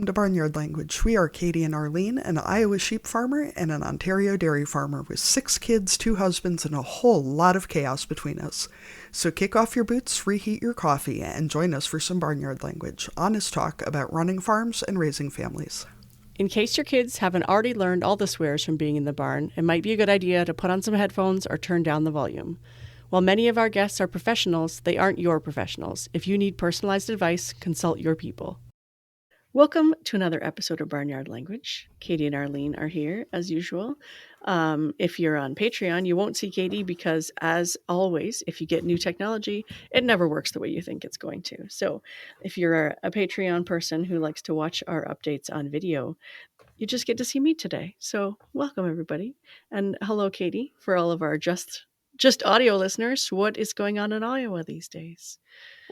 welcome to Barnyard Language. We are Katie and Arlene, an Iowa sheep farmer and an Ontario dairy farmer with 6 kids, 2 husbands, and a whole lot of chaos between us. So kick off your boots, reheat your coffee, and join us for some Barnyard Language, honest talk about running farms and raising families. In case your kids haven't already learned all the swears from being in the barn, it might be a good idea to put on some headphones or turn down the volume. While many of our guests are professionals, they aren't your professionals. If you need personalized advice, consult your people. Welcome to another episode of Barnyard Language. Katie and Arlene are here, as usual. If you're on Patreon, you won't see Katie because, as always, if you get new technology, it never works the way you think it's going to. So if you're a Patreon person who likes to watch our updates on video, you just get to see me today. So welcome, everybody. And hello, Katie, for all of our just audio listeners. What is going on in Iowa these days?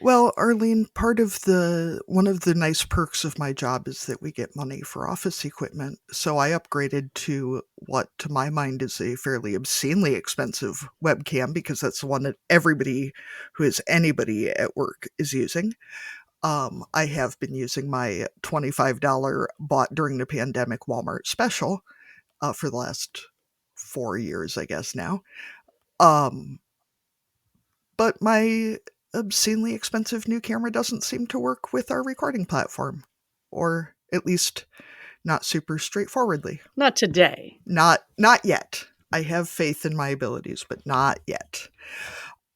Well, Arlene, one of the nice perks of my job is that we get money for office equipment. So I upgraded to what, to my mind, is a fairly obscenely expensive webcam, because that's the one that everybody who is anybody at work is using. I have been using my $25 bought during the pandemic Walmart special for the last 4 years, I guess now. But my obscenely expensive new camera doesn't seem to work with our recording platform, or at least not super straightforwardly. Not today. Not yet. I have faith in my abilities, but not yet.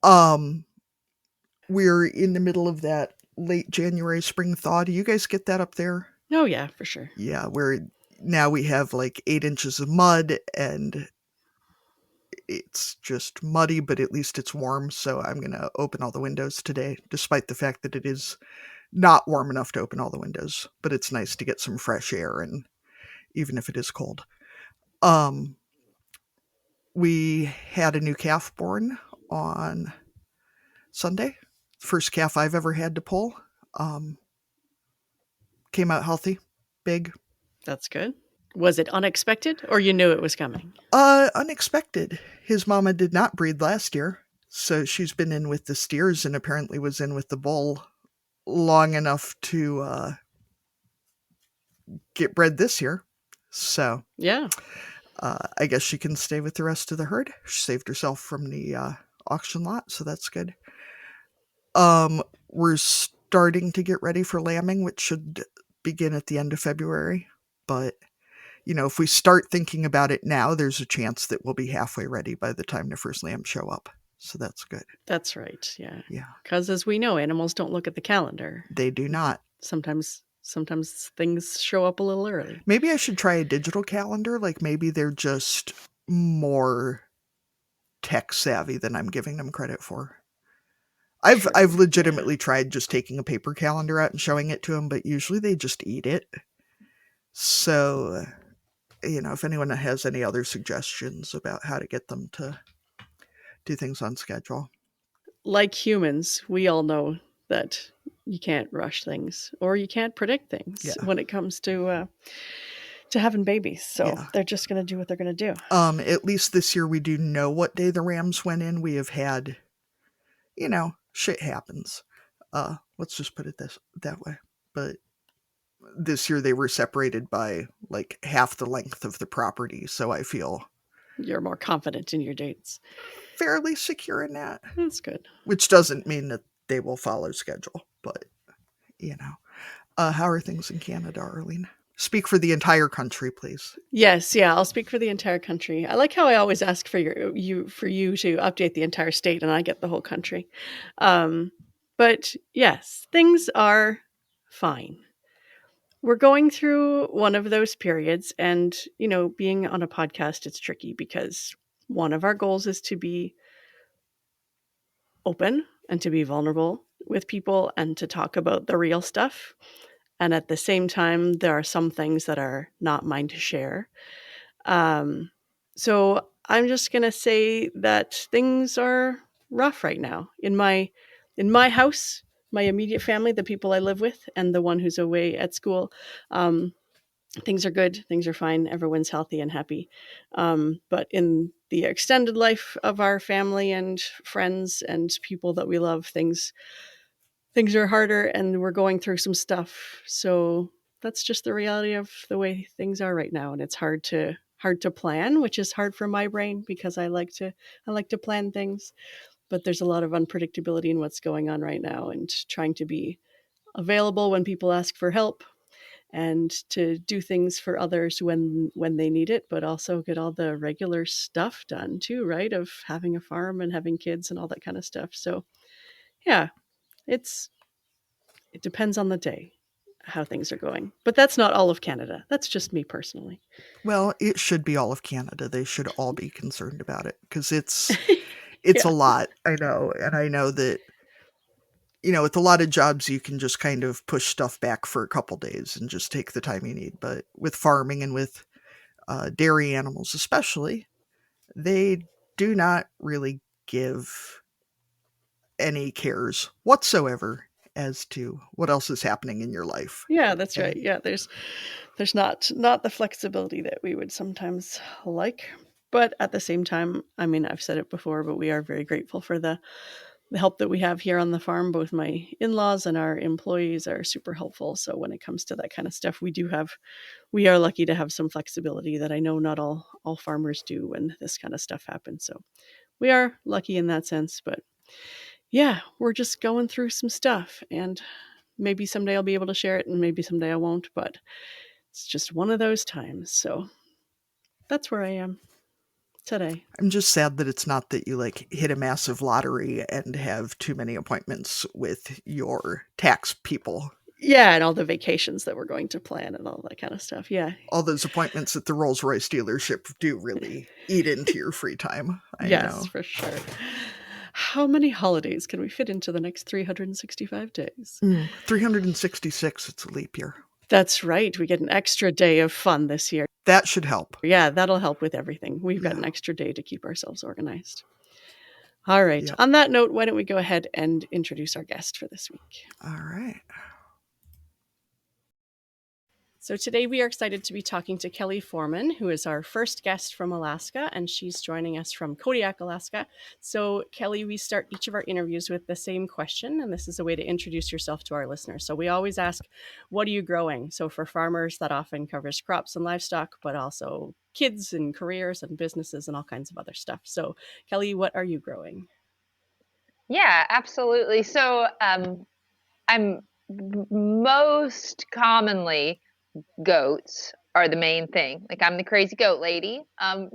We're in the middle of that late January spring thaw. Do you guys get that up there? Oh yeah, for sure. Yeah, now we have like 8 inches of mud, and it's just muddy, but at least it's warm. So I'm going to open all the windows today, despite the fact that it is not warm enough to open all the windows, but it's nice to get some fresh air, and even if it is cold. We had a new calf born on Sunday. First calf I've ever had to pull. Came out healthy, big. That's good. Was it unexpected, or you knew it was coming? Unexpected. His mama did not breed last year, so she's been in with the steers and apparently was in with the bull long enough to get bred this year. So yeah, I guess she can stay with the rest of the herd. She saved herself from the auction lot, so that's good. We're starting to get ready for lambing, which should begin at the end of February, but if we start thinking about it now, there's a chance that we'll be halfway ready by the time the first lambs show up. So that's good. That's right. Yeah. Yeah. Because as we know, animals don't look at the calendar. They do not. Sometimes things show up a little early. Maybe I should try a digital calendar. Like maybe they're just more tech savvy than I'm giving them credit for. I've legitimately tried just taking a paper calendar out and showing it to them, but usually they just eat it. So if anyone has any other suggestions about how to get them to do things on schedule. Like humans, we all know that you can't rush things, or you can't predict things when it comes to having babies. So they're just going to do what they're going to do. At least this year we do know what day the rams went in. We have had, shit happens. Let's just put it that way. But this year they were separated by like half the length of the property, so I feel you're more confident in your dates. Fairly secure in that. That's good. Which doesn't mean that they will follow schedule, but how are things in Canada, Arlene? Speak for the entire country, please. Yes, I'll speak for the entire country. I like how I always ask for you to update the entire state, and I get the whole country. But yes, things are fine. We're going through one of those periods, and, being on a podcast, it's tricky because one of our goals is to be open and to be vulnerable with people and to talk about the real stuff. And at the same time, there are some things that are not mine to share. So I'm just going to say that things are rough right now. In my house, my immediate family, the people I live with, and the one who's away at school, things are good. Things are fine. Everyone's healthy and happy. But in the extended life of our family and friends and people that we love, things are harder, and we're going through some stuff. So that's just the reality of the way things are right now, and it's hard to plan, which is hard for my brain because I like to plan things, but there's a lot of unpredictability in what's going on right now, and trying to be available when people ask for help and to do things for others when they need it, but also get all the regular stuff done too, right? Of having a farm and having kids and all that kind of stuff. So yeah, it's it depends on the day how things are going. But that's not all of Canada. That's just me personally. Well, it should be all of Canada. They should all be concerned about it because it's a Yeah. lot. I know, and I know that with a lot of jobs you can just kind of push stuff back for a couple days and just take the time you need. But with farming and with dairy animals, especially, they do not really give any cares whatsoever as to what else is happening in your life. Yeah, that's right. And Yeah, there's not the flexibility that we would sometimes like. But at the same time, I mean, I've said it before, but we are very grateful for the help that we have here on the farm. Both my in-laws and our employees are super helpful. So when it comes to that kind of stuff, we are lucky to have some flexibility that I know not all farmers do when this kind of stuff happens. So we are lucky in that sense, but yeah, we're just going through some stuff, and maybe someday I'll be able to share it and maybe someday I won't, but it's just one of those times. So that's where I am today. I'm just sad that it's not that you like hit a massive lottery and have too many appointments with your tax people. Yeah, and all the vacations that we're going to plan and all that kind of stuff. Yeah. All those appointments at the Rolls Royce dealership do really eat into your free time. I Yes, know. for sure. How many holidays can we fit into the next 365 days? 366, it's a leap year. That's right. We get an extra day of fun this year. That should help. Yeah, that'll help with everything. We've got Yeah. an extra day to keep ourselves organized. All right. Yep. On that note, why don't we go ahead and introduce our guest for this week? All right. So today we are excited to be talking to Kelli Foreman, who is our first guest from Alaska, and she's joining us from Kodiak, Alaska. So Kelli, we start each of our interviews with the same question, and this is a way to introduce yourself to our listeners. So we always ask, what are you growing? So for farmers, that often covers crops and livestock, but also kids and careers and businesses and all kinds of other stuff. So Kelli, what are you growing? Yeah, absolutely. So I'm most commonly goats are the main thing. Like I'm the crazy goat lady,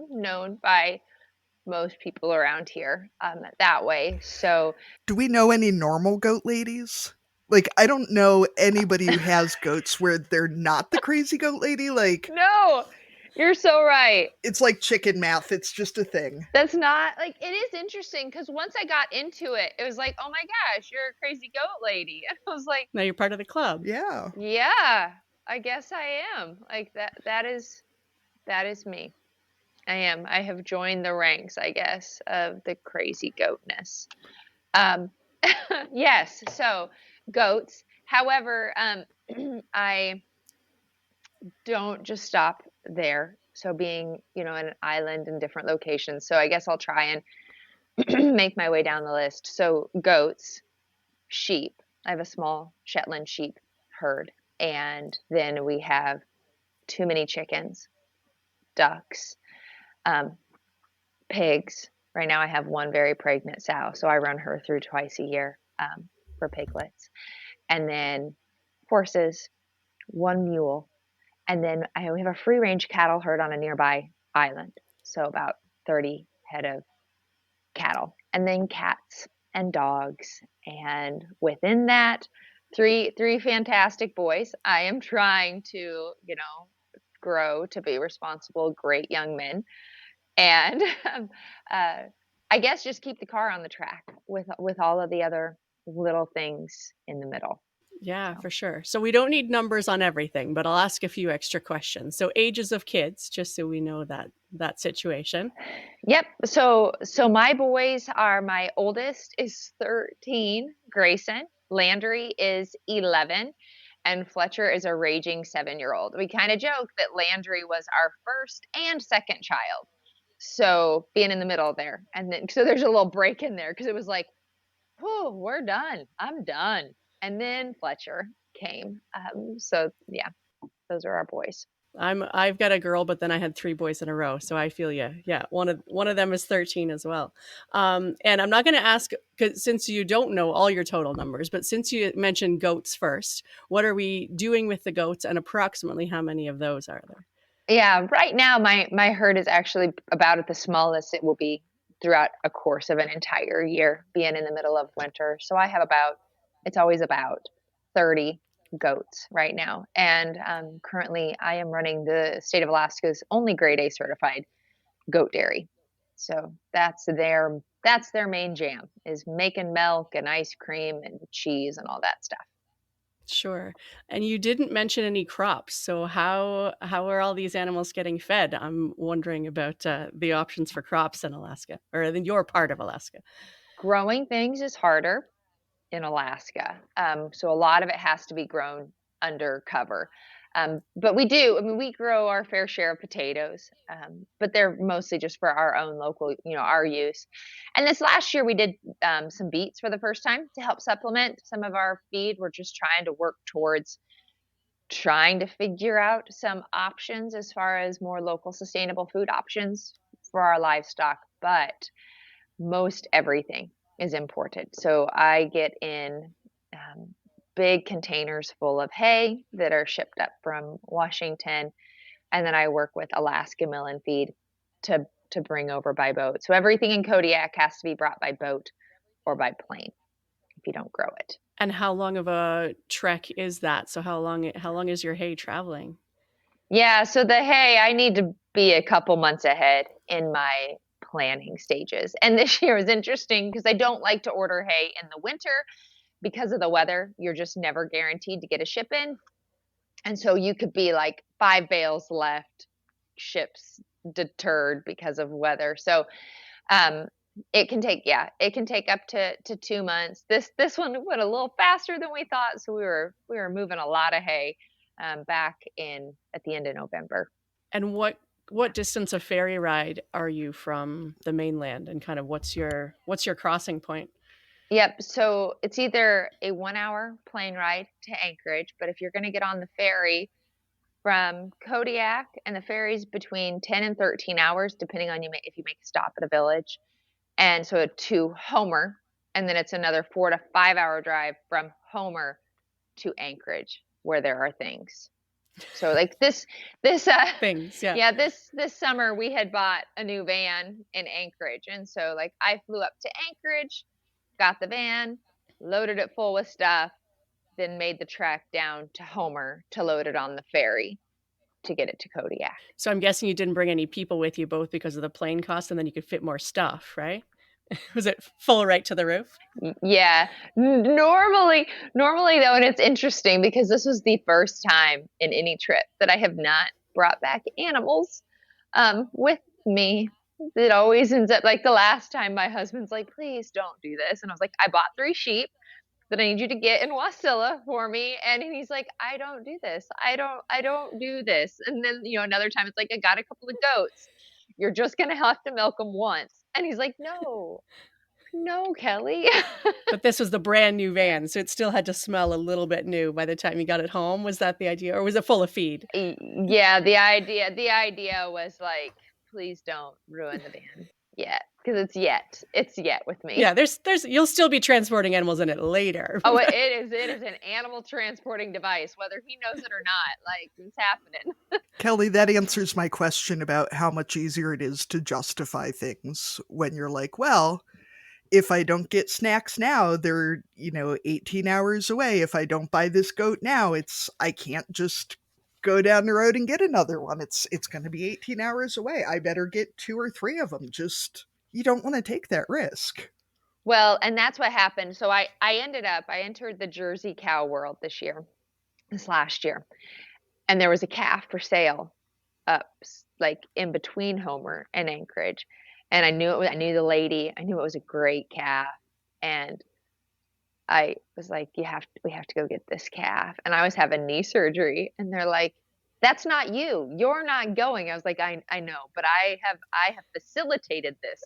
known by most people around here that way. So Do we know any normal goat ladies? Like, I don't know anybody who has goats where they're not the crazy goat lady. Like, no, you're so right. it's like chicken math. It's just a thing. That's not like it is interesting because once I got into it, it was like, oh my gosh, you're a crazy goat lady. And I was like, Now you're part of the club. Yeah. yeah, I guess I am. Like that is me. I am. I have joined the ranks, I guess, of the crazy goatness. Um, yes, so goats. However, I don't just stop there. So being, an island in different locations. So I guess I'll try and make my way down the list. So goats, sheep. I have a small Shetland sheep herd. And then we have too many chickens, ducks, pigs. Right now I have one very pregnant sow, so I run her through twice a year for piglets. And then horses, one mule, and then we have a free range cattle herd on a nearby island, so about 30 head of cattle, and then cats and dogs, and within that, three fantastic boys. I am trying to, grow to be responsible, great young men, and I guess just keep the car on the track with all of the other little things in the middle. Yeah, So. for sure. So we don't need numbers on everything, but I'll ask a few extra questions. So ages of kids, just so we know that situation. Yep. So my boys are my oldest is 13, Grayson. Landry is 11, and Fletcher is a raging 7-year-old. We kind of joke that Landry was our first and second child. So being in the middle there. And then so there's a little break in there because it was like, oh, we're done. I'm done. And then Fletcher came. So yeah. Those are our boys. I've got a girl, but then I had three boys in a row, so I feel you. Yeah, one of them is 13 as well. And I'm not going to ask, because since you don't know all your total numbers, but since you mentioned goats first, what are we doing with the goats, and approximately how many of those are there? Yeah, right now my herd is actually about at the smallest it will be throughout a course of an entire year, being in the middle of winter. So I have it's always about 30 goats right now. And currently I am running the state of Alaska's only grade A certified goat dairy. So that's their main jam, is making milk and ice cream and cheese and all that stuff. Sure. And you didn't mention any crops. So how are all these animals getting fed? I'm wondering about the options for crops in Alaska, or in your part of Alaska. Growing things is harder in Alaska. So a lot of it has to be grown under cover. But I mean, we grow our fair share of potatoes, but they're mostly just for our own local, our use. And this last year we did some beets for the first time to help supplement some of our feed. We're just trying to work towards trying to figure out some options as far as more local sustainable food options for our livestock. But most everything is imported. So I get in big containers full of hay that are shipped up from Washington, and then I work with Alaska Mill and Feed to bring over by boat. So everything in Kodiak has to be brought by boat or by plane if you don't grow it. And how long of a trek is that? So how long is your hay traveling? Yeah, so the hay, I need to be a couple months ahead in my planning stages. And this year was interesting because I don't like to order hay in the winter because of the weather. You're just never guaranteed to get a ship in. And so you could be like 5 bales left, ships deterred because of weather. So um it can take up to 2 months. This one went a little faster than we thought, so we were moving a lot of hay back in at the end of November. And what distance of ferry ride are you from the mainland, and kind of what's your crossing point? Yep. So it's either a 1 hour plane ride to Anchorage, but if you're going to get on the ferry from Kodiak, and the ferry's between 10 and 13 hours, depending on if you make a stop at a village, and so to Homer, and then it's another 4 to 5 hour drive from Homer to Anchorage, where there are things. So like this Things, yeah. yeah, this summer we had bought a new van in Anchorage, and so like I flew up to Anchorage, got the van, loaded it full with stuff, then made the trek down to Homer to load it on the ferry to get it to Kodiak. So I'm guessing you didn't bring any people with you, both because of the plane cost and then you could fit more stuff, right? Was it full right to the roof? Yeah. Normally though, and it's interesting because this was the first time in any trip that I have not brought back animals with me. It always ends up like the last time my husband's like, please don't do this. And I was like, I bought 3 sheep that I need you to get in Wasilla for me. And he's like, I don't do this. I don't do this. And then, another time it's like, I got a couple of goats. You're just going to have to milk them once. And he's like, no, no, Kelli. But this was the brand new van, so it still had to smell a little bit new by the time you got it home. Was that the idea, or was it full of feed? Yeah, the idea was like, please don't ruin the van yet, because it's yet with me. Yeah, there's you'll still be transporting animals in it later. Oh, it is an animal transporting device, whether he knows it or not. Like, it's happening. Kelli, that answers my question about how much easier it is to justify things when you're like, well, if I don't get snacks now, they're, 18 hours away. If I don't buy this goat now, I can't just go down the road and get another one. It's going to be 18 hours away. I better get 2 or 3 of them. Just, you don't want to take that risk. Well, and that's what happened. So I entered the Jersey cow world this last year, and there was a calf for sale up like in between Homer and Anchorage. And I knew the lady. I knew it was a great calf. And I was like, we have to go get this calf. And I was having knee surgery, and they're like, that's not you. You're not going. I was like, I know, but I have facilitated this.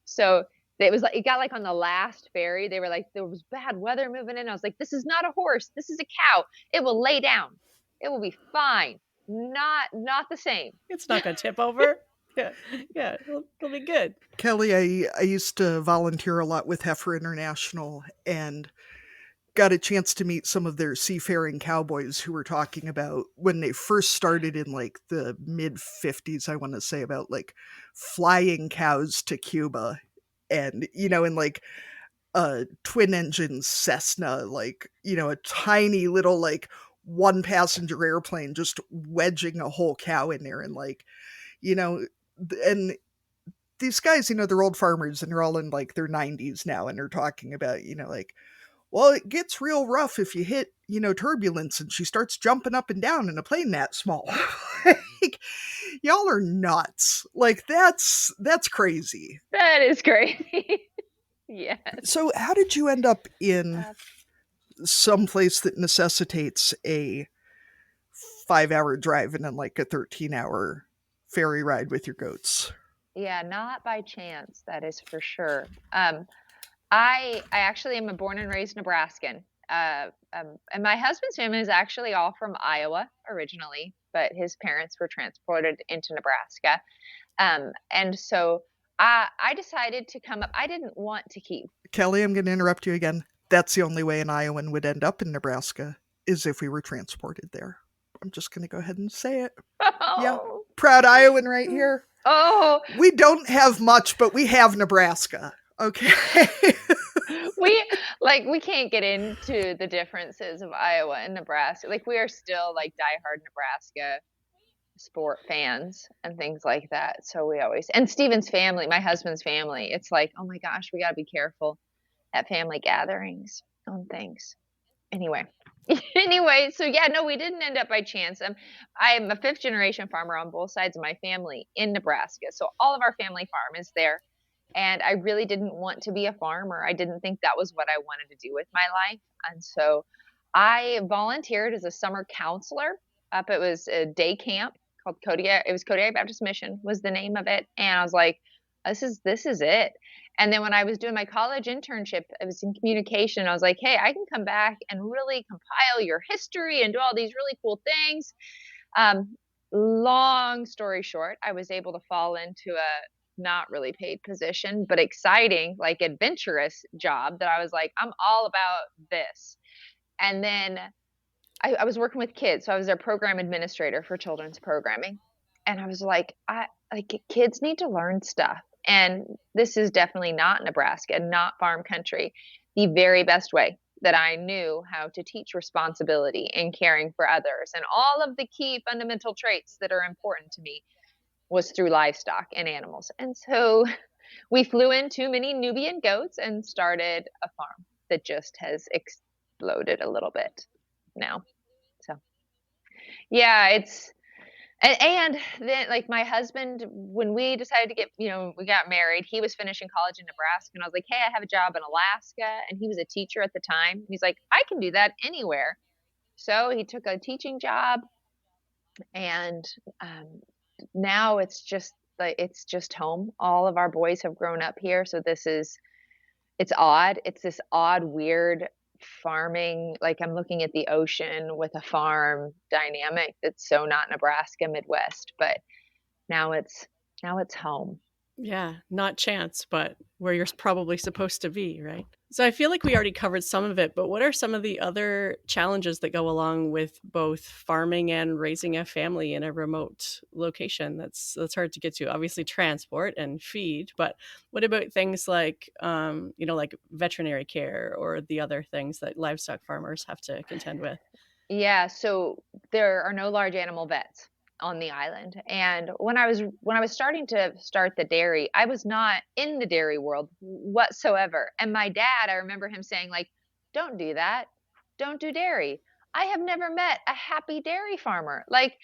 So it got like on the last ferry. They were like, there was bad weather moving in. I was like, this is not a horse. This is a cow. It will lay down. It will be fine. not the same. It's not going to tip over. Yeah, yeah, it'll be good. Kelly, I used to volunteer a lot with Heifer International and got a chance to meet some of their seafaring cowboys who were talking about when they first started in like the mid 50s, I want to say, about like flying cows to Cuba and, in like a twin engine Cessna, like, a tiny little like one passenger airplane, just wedging a whole cow in there and like, you know, and these guys, they're old farmers and they're all in like their 90s now and they're talking about, like, well, it gets real rough if you hit, turbulence and she starts jumping up and down in a plane that small. Like, y'all are nuts. Like that's crazy. That is crazy. Yes. So how did you end up in some place that necessitates a 5-hour drive and then like a 13-hour ferry ride with your goats? Yeah, not by chance, that is for sure. I actually am a born and raised Nebraskan. And my husband's family is actually all from Iowa originally, but his parents were transported into Nebraska. And so I decided to come up. I didn't want to keep. Kelly, I'm going to interrupt you again. That's the only way an Iowan would end up in Nebraska is if we were transported there. I'm just going to go ahead and say it. Oh. Yeah. Proud Iowan right here. Oh. We don't have much, but we have Nebraska. Okay. We can't get into the differences of Iowa and Nebraska. Like we are still like diehard Nebraska sport fans and things like that. So we always, and Steven's family, my husband's family, it's like, oh my gosh, we got to be careful at family gatherings on things. Anyway, so yeah, no, we didn't end up by chance. I'm a 5th generation farmer on both sides of my family in Nebraska. So all of our family farm is there. And I really didn't want to be a farmer. I didn't think that was what I wanted to do with my life. And so I volunteered as a summer counselor up. It was a day camp called Kodiak. It was Kodiak Baptist Mission was the name of it. And I was like, this is it. And then when I was doing my college internship, I was in communication. I was like, hey, I can come back and really compile your history and do all these really cool things. Long story short, I was able to fall into a not really paid position, but exciting, like adventurous job that I was like, I'm all about this. And then I was working with kids. So I was their program administrator for children's programming. And I was like, kids need to learn stuff. And this is definitely not Nebraska, not farm country. The very best way that I knew how to teach responsibility and caring for others and all of the key fundamental traits that are important to me was through livestock and animals. And so we flew in too many Nubian goats and started a farm that just has exploded a little bit now. So yeah, and then like my husband, when we decided to get, we got married, he was finishing college in Nebraska and I was like, hey, I have a job in Alaska. And he was a teacher at the time. He's like, I can do that anywhere. So he took a teaching job and, now it's just home. All of our boys have grown up here. So it's odd. It's this odd, weird farming. Like I'm looking at the ocean with a farm dynamic that's so not Nebraska, Midwest, but now it's home. Yeah, not chance, but where you're probably supposed to be, right? So I feel like we already covered some of it, but what are some of the other challenges that go along with both farming and raising a family in a remote location? That's hard to get to. Obviously, transport and feed, but what about things like, like veterinary care or the other things that livestock farmers have to contend with? Yeah, so there are no large animal vets on the island. And when I was starting to start the dairy, I was not in the dairy world whatsoever. And my dad, I remember him saying like, don't do that. Don't do dairy. I have never met a happy dairy farmer. Like,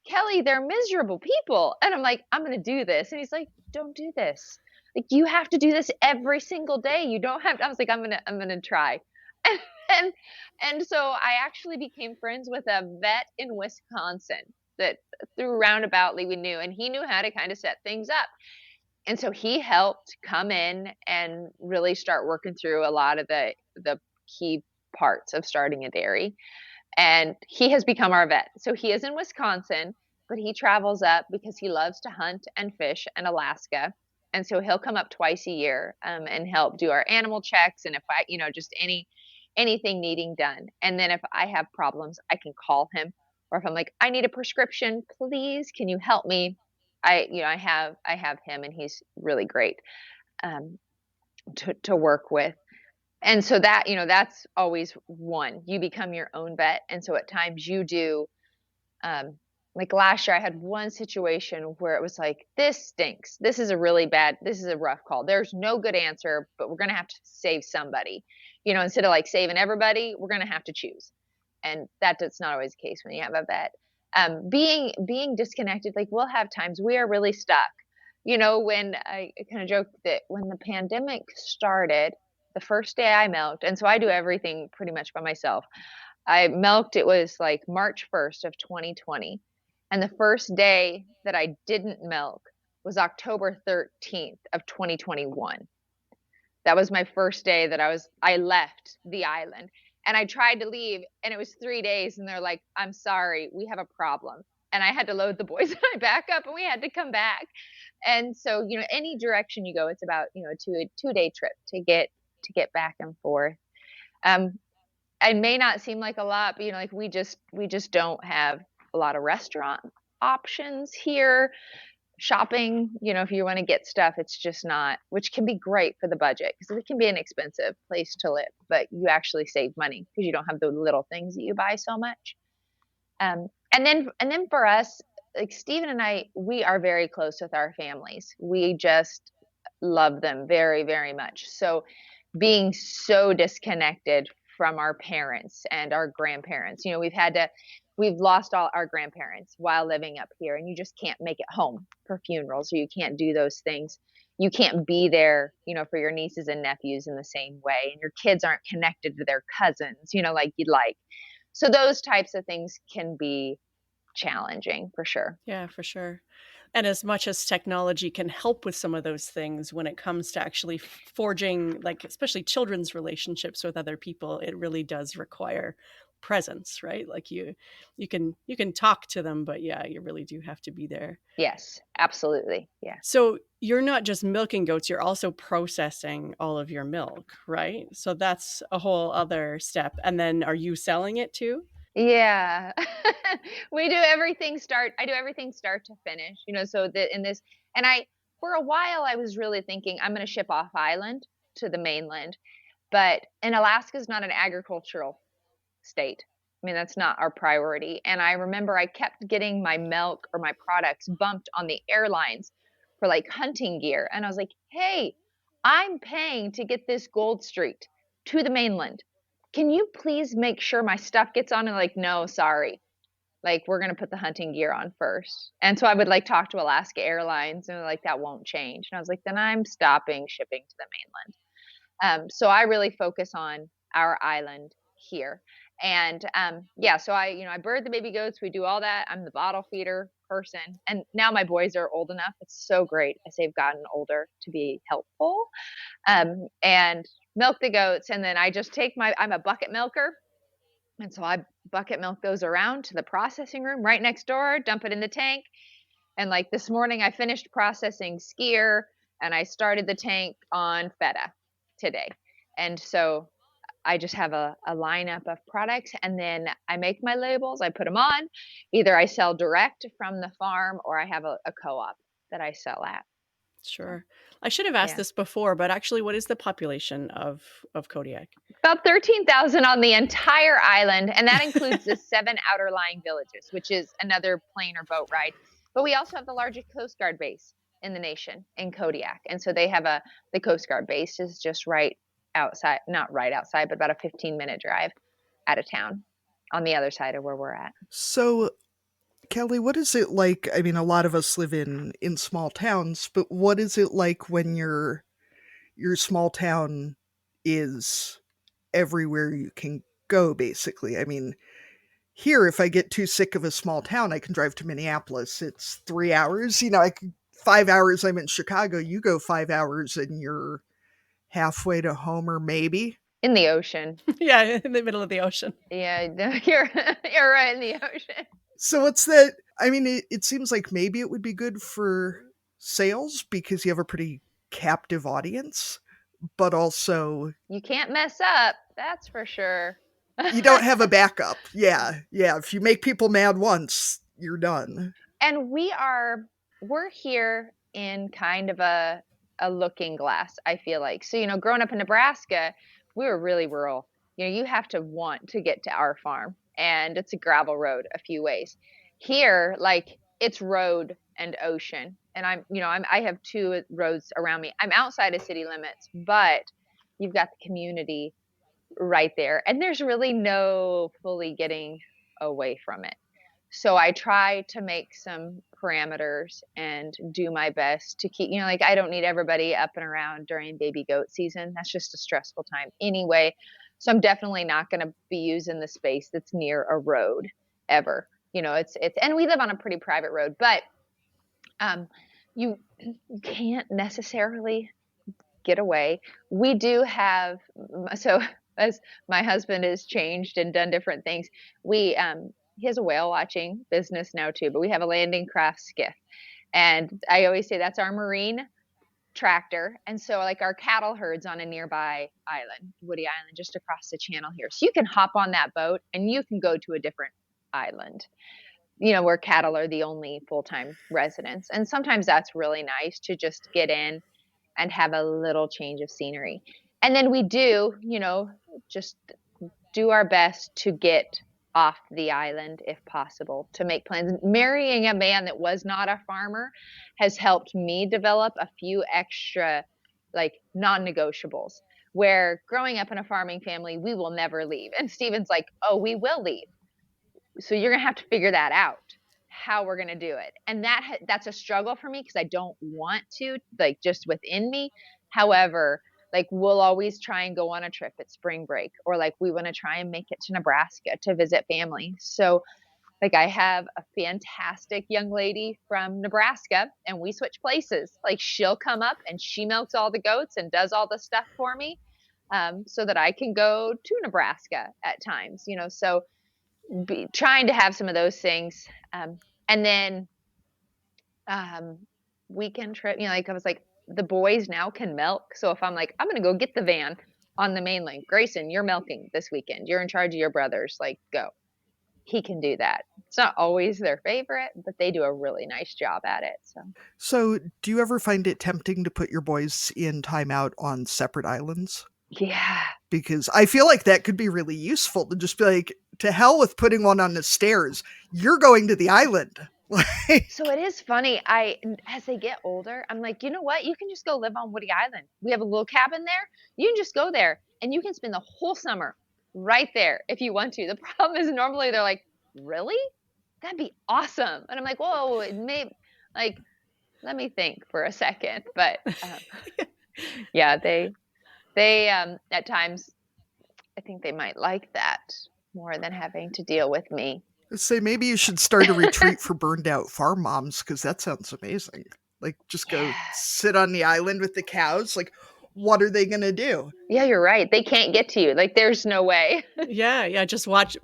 Kelly, they're miserable people. And I'm like, I'm going to do this. And he's like, don't do this. Like, you have to do this every single day. You don't have to. I was like, I'm going to try. And so I actually became friends with a vet in Wisconsin that through roundaboutly we knew, and he knew how to kind of set things up. And so he helped come in and really start working through a lot of the key parts of starting a dairy. And he has become our vet. So he is in Wisconsin, but he travels up because he loves to hunt and fish in Alaska. And so he'll come up twice a year, and help do our animal checks. And if I, just anything needing done. And then if I have problems, I can call him. Or if I'm like, I need a prescription, please, can you help me? I have him, and he's really great, um, to work with. And so that's always one. You become your own vet. And so at times you do, um, like last year, I had one situation where it was like, this stinks. This is a rough call. There's no good answer, but we're going to have to save somebody. Instead of like saving everybody, we're going to have to choose. And that's not always the case when you have a vet. Being disconnected, like we'll have times we are really stuck. When I kind of joke that when the pandemic started, the first day I milked, and so I do everything pretty much by myself. I milked, it was like March 1st of 2020. And the first day that I didn't milk was October 13th of 2021. That was my first day that I left the island. And I tried to leave, and it was 3 days, and they're like, I'm sorry, we have a problem. And I had to load the boys and I back up, and we had to come back. And so, any direction you go, it's about, a 2 day trip to get back and forth. Um, it may not seem like a lot, but like we just don't have a lot of restaurant options here. Shopping, if you want to get stuff, it's just not, which can be great for the budget because it can be an expensive place to live, but you actually save money because you don't have the little things that you buy so much. And then for us, like Stephen and I, we are very close with our families. We just love them very, very much. So being so disconnected from our parents and our grandparents, we've lost all our grandparents while living up here, and you just can't make it home for funerals, or you can't do those things. You can't be there, for your nieces and nephews in the same way, and your kids aren't connected to their cousins, like you'd like. So those types of things can be challenging for sure. Yeah, for sure. And as much as technology can help with some of those things when it comes to actually forging, like, especially children's relationships with other people, it really does require presence, right? Like you can talk to them, but yeah, you really do have to be there. Yes, absolutely. Yeah. So you're not just milking goats, you're also processing all of your milk, right? So that's a whole other step. And then are you selling it too? Yeah. I do everything start to finish, so that in this, and for a while, I was really thinking I'm going to ship off island to the mainland, and Alaska is not an agricultural state. I mean, that's not our priority. And I remember I kept getting my milk or my products bumped on the airlines for like hunting gear. And I was like, hey, I'm paying to get this Gold Street to the mainland. Can you please make sure my stuff gets on? And like, no, sorry. Like, we're going to put the hunting gear on first. And so I would like talk to Alaska Airlines, and like, that won't change. And I was like, then I'm stopping shipping to the mainland. So I really focus on our island here. And yeah, so I bird the baby goats. We do all that. I'm the bottle feeder person. And now my boys are old enough. It's so great as they've gotten older to be helpful. And milk the goats. And then I just I'm a bucket milker. And so I bucket milk those around to the processing room right next door, dump it in the tank. And like this morning, I finished processing skier, and I started the tank on feta today. And so I just have a lineup of products, and then I make my labels. I put them on. Either I sell direct from the farm, or I have a co-op that I sell at. Sure. I should have asked Yeah. this before, but actually, what is the population of Kodiak? About 13,000 on the entire island, and that includes the 7 outer lying villages, which is another plane or boat ride. But we also have the largest Coast Guard base in the nation in Kodiak. And so they have the Coast Guard base is just right outside, not right outside, but about a 15-minute drive out of town on the other side of where we're at. So, Kelli, what is it like? I mean, a lot of us live in small towns, but what is it like when your small town is everywhere you can go, basically? I mean, here, if I get too sick of a small town, I can drive to Minneapolis. It's 3 hours. 5 hours I'm in Chicago. You go 5 hours and you're halfway to home, or maybe. In the ocean. Yeah, in the middle of the ocean. Yeah, you're right, in the ocean. So what's that? I mean, it seems like maybe it would be good for sales because you have a pretty captive audience, but also You can't mess up, that's for sure. you don't have a backup. Yeah, yeah. If you make people mad once, you're done. And we're here in kind of a looking glass, I feel like. So, growing up in Nebraska, we were really rural. You have to want to get to our farm, and it's a gravel road a few ways. Here, like, it's road and ocean. And I have two roads around me. I'm outside of city limits, but you've got the community right there. And there's really no fully getting away from it. So I try to make some parameters and do my best to keep, like, I don't need everybody up and around during baby goat season. That's just a stressful time anyway. So I'm definitely not going to be using the space that's near a road ever. And we live on a pretty private road, but you can't necessarily get away. We do have, so as my husband has changed and done different things, he has a whale watching business now too, but we have a landing craft skiff. And I always say that's our marine tractor. And so, like, our cattle herd's on a nearby island, Woody Island, just across the channel here. So you can hop on that boat and you can go to a different island, where cattle are the only full-time residents. And sometimes that's really nice to just get in and have a little change of scenery. And then we do, just do our best to get off the island if possible, to make plans. Marrying a man that was not a farmer has helped me develop a few extra, like, non-negotiables, where growing up in a farming family, we will never leave. And Steven's like, oh, we will leave. So you're going to have to figure that out, how we're going to do it. And that's a struggle for me because I don't want to, like, just within me. However, like, we'll always try and go on a trip at spring break, or like we want to try and make it to Nebraska to visit family. So, like, I have a fantastic young lady from Nebraska and we switch places. Like, she'll come up and she milks all the goats and does all the stuff for me, so that I can go to Nebraska at times, so trying to have some of those things. And then weekend trip, like, I was like, the boys now can milk. So if I'm like, I'm going to go get the van on the mainland, Grayson, you're milking this weekend. You're in charge of your brothers. Like, go. He can do that. It's not always their favorite, but they do a really nice job at it. So do you ever find it tempting to put your boys in timeout on separate islands? Yeah. Because I feel like that could be really useful to just be like, to hell with putting one on the stairs. You're going to the island. So it is funny. As they get older, I'm like, you know what? You can just go live on Woody Island. We have a little cabin there. You can just go there and you can spend the whole summer right there if you want to. The problem is normally they're like, really? That'd be awesome. And I'm like, whoa, it may, like, let me think for a second. But yeah, they at times, I think they might like that more than having to deal with me. Say maybe you should start a retreat for burned out farm moms, because that sounds amazing. Like, just go sit on the island with the cows. Like, what are they gonna do? Yeah, you're right. They can't get to you. Like, there's no way. Yeah. Just watch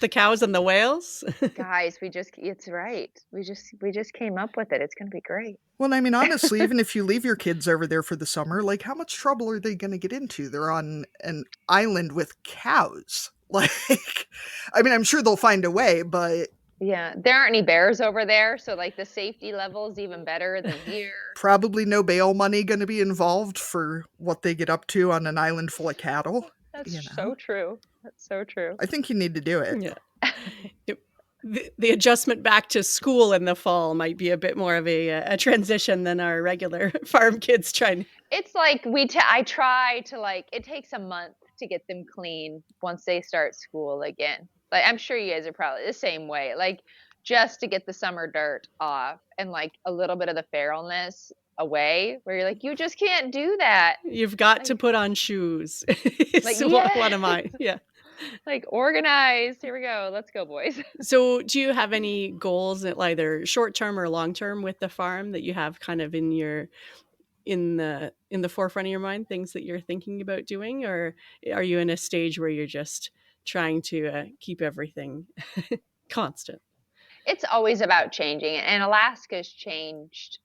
the cows and the whales. Guys, it's right. We just came up with it. It's gonna be great. Well, I mean, honestly, even if you leave your kids over there for the summer, like, how much trouble are they gonna get into? They're on an island with cows. Like, I mean, I'm sure they'll find a way, but yeah, there aren't any bears over there, so, like, the safety level is even better than here. Probably no bail money going to be involved for what they get up to on an island full of cattle. That's so true. That's so true. I think you need to do it. Yeah. The adjustment back to school in the fall might be a bit more of a transition than our regular farm kids trying. It's like I try to, like, it takes a month to get them clean once they start school again. Like, I'm sure you guys are probably the same way. Like, just to get the summer dirt off and, like, a little bit of the feralness away, where you're like, you just can't do that. You've got to put on shoes. Like, so what am I? Yeah. Like, organized. Here we go. Let's go, boys. So do you have any goals, either short term or long term, with the farm that you have kind of in your in the forefront of your mind, things that you're thinking about doing, or are you in a stage where you're just trying to keep everything constant? It's always about changing, and Alaska's changed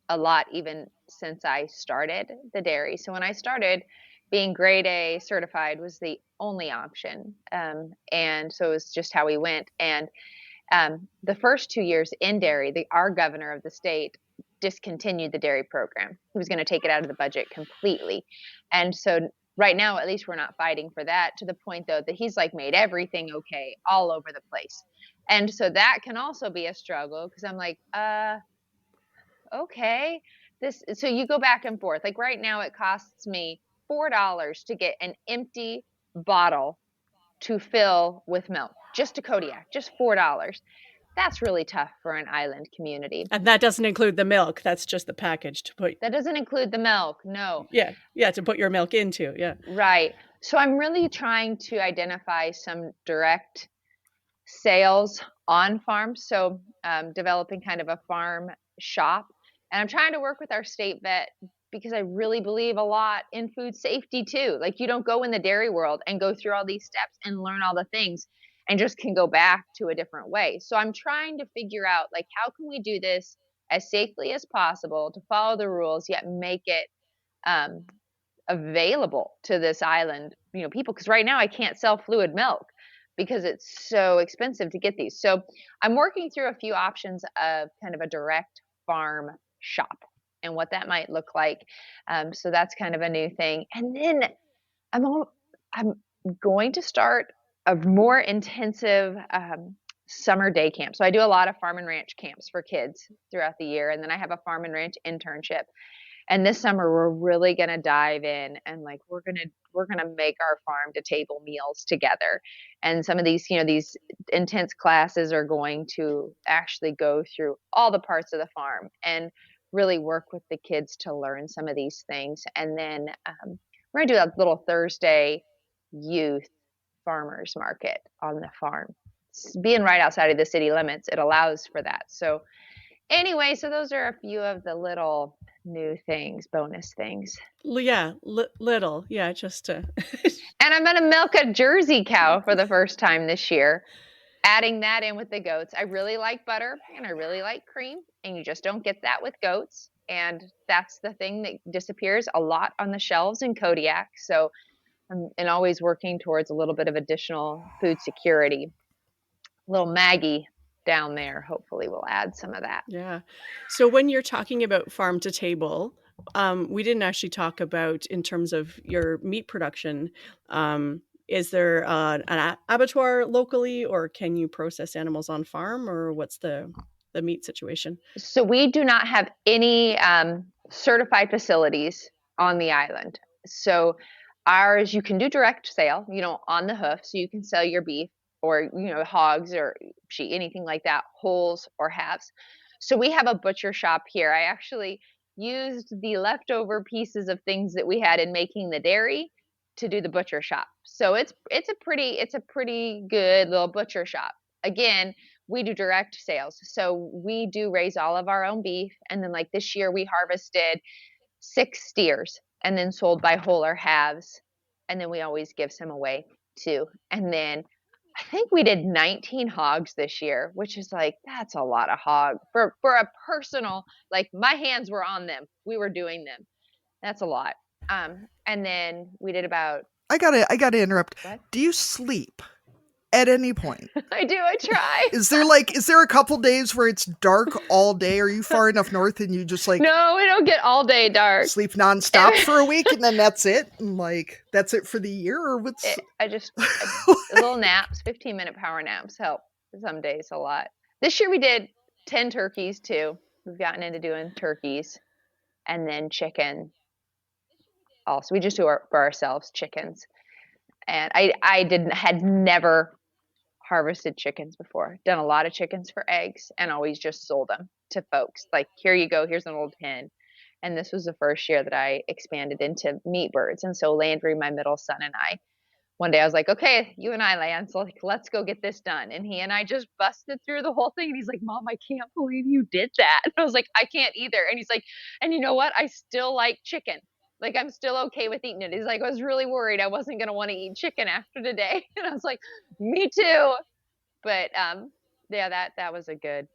a lot even since I started the dairy. So when I started, being grade A certified was the only option. And so it was just how we went. And the first 2 years in dairy, our governor of the state discontinued the dairy program. He was going to take it out of the budget completely. And so right now, at least we're not fighting for that, to the point though that he's like made everything okay all over the place. And so that can also be a struggle, because I'm like, okay, so you go back and forth. Like right now it costs me $4 to get an empty bottle to fill with milk, just a Kodiak, just $4. That's really tough for an island community. And that doesn't include the milk. That's just the package to put. That doesn't include the milk. No. Yeah, to put your milk into. Yeah. Right. So I'm really trying to identify some direct sales on farm. So developing kind of a farm shop. And I'm trying to work with our state vet, because I really believe a lot in food safety too. Like, you don't go in the dairy world and go through all these steps and learn all the things and just can go back to a different way. So I'm trying to figure out, like, how can we do this as safely as possible to follow the rules, yet make it available to this island, people. Because right now I can't sell fluid milk because it's so expensive to get these. So I'm working through a few options of kind of a direct farm shop and what that might look like. So that's kind of a new thing. And then I'm going to start a more intensive summer day camp. So I do a lot of farm and ranch camps for kids throughout the year, and then I have a farm and ranch internship. And this summer we're really going to dive in, and like we're going to make our farm to table meals together. And some of these, these intense classes are going to actually go through all the parts of the farm and really work with the kids to learn some of these things. And then we're going to do a little Thursday youth farmers market on the farm. Being right outside of the city limits, it allows for that. So anyway, so those are a few of the little new things, bonus things. Yeah, little. Yeah, just to. And I'm going to milk a Jersey cow for the first time this year, adding that in with the goats. I really like butter and I really like cream, and you just don't get that with goats. And that's the thing that disappears a lot on the shelves in Kodiak. So I'm always working towards a little bit of additional food security. Little Maggie down there hopefully will add some of that. Yeah. So when you're talking about farm to table, we didn't actually talk about, in terms of your meat production, is there an abattoir locally, or can you process animals on farm, or what's the meat situation? So we do not have any certified facilities on the island. So ours, you can do direct sale, on the hoof. So you can sell your beef or, hogs or sheep, anything like that, wholes or halves. So we have a butcher shop here. I actually used the leftover pieces of things that we had in making the dairy to do the butcher shop. So it's a pretty good little butcher shop. Again, we do direct sales. So we do raise all of our own beef. And then like this year we harvested 6 steers and then sold by whole or halves. And then we always give some away too. And then I think we did 19 hogs this year, which is like, that's a lot of hog for a personal, like my hands were on them. We were doing them. That's a lot. And then we did about. I gotta interrupt. What? Do you sleep at any point? I do. I try. Is there a couple days where it's dark all day? Are you far enough north and you just like No, we don't get all day dark. sleep nonstop for a week and then that's it? And like that's it for the year, or what's? Little naps, 15-minute power naps help some days a lot. This year we did 10 turkeys too. We've gotten into doing turkeys, and then chicken. Also, we just do for ourselves chickens. And I had never harvested chickens before. Done a lot of chickens for eggs and always just sold them to folks. Like, here you go, here's an old hen. And this was the first year that I expanded into meat birds. And so Landry, my middle son, and I one day I was like, okay, you and I, Lance, like, let's go get this done. And he and I just busted through the whole thing. And he's like, Mom, I can't believe you did that. And I was like, I can't either. And he's like, and you know what? I still like chicken. Like, I'm still okay with eating it. He's like, I was really worried I wasn't going to want to eat chicken after today. And I was like, me too. But yeah, that was a good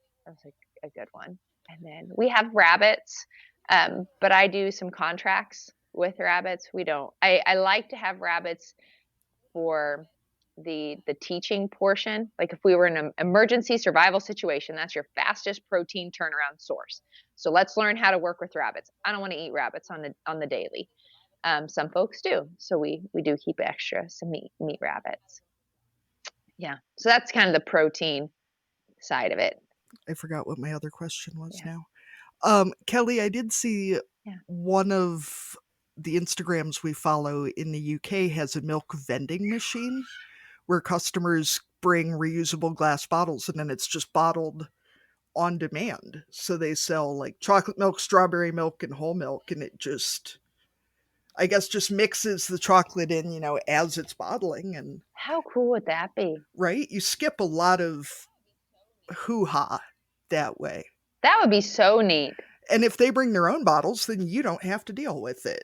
one. And then we have rabbits, but I do some contracts with rabbits. We don't. I like to have rabbits for the teaching portion. Like if we were in an emergency survival situation, that's your fastest protein turnaround source. So let's learn how to work with rabbits. I don't want to eat rabbits on the daily. Some folks do, so we do keep extra some meat rabbits. Yeah, so that's kind of the protein side of it. I forgot what my other question was Yeah. now. Kelly, I did see Yeah. one of the Instagrams we follow in the UK has a milk vending machine where customers bring reusable glass bottles and then it's just bottled on demand. So they sell like chocolate milk, strawberry milk, and whole milk, and it just, I guess, just mixes the chocolate in, as it's bottling. And How cool would that be? right, you skip a lot of hoo-ha that way. That would be so neat. And if they bring their own bottles, then you don't have to deal with it,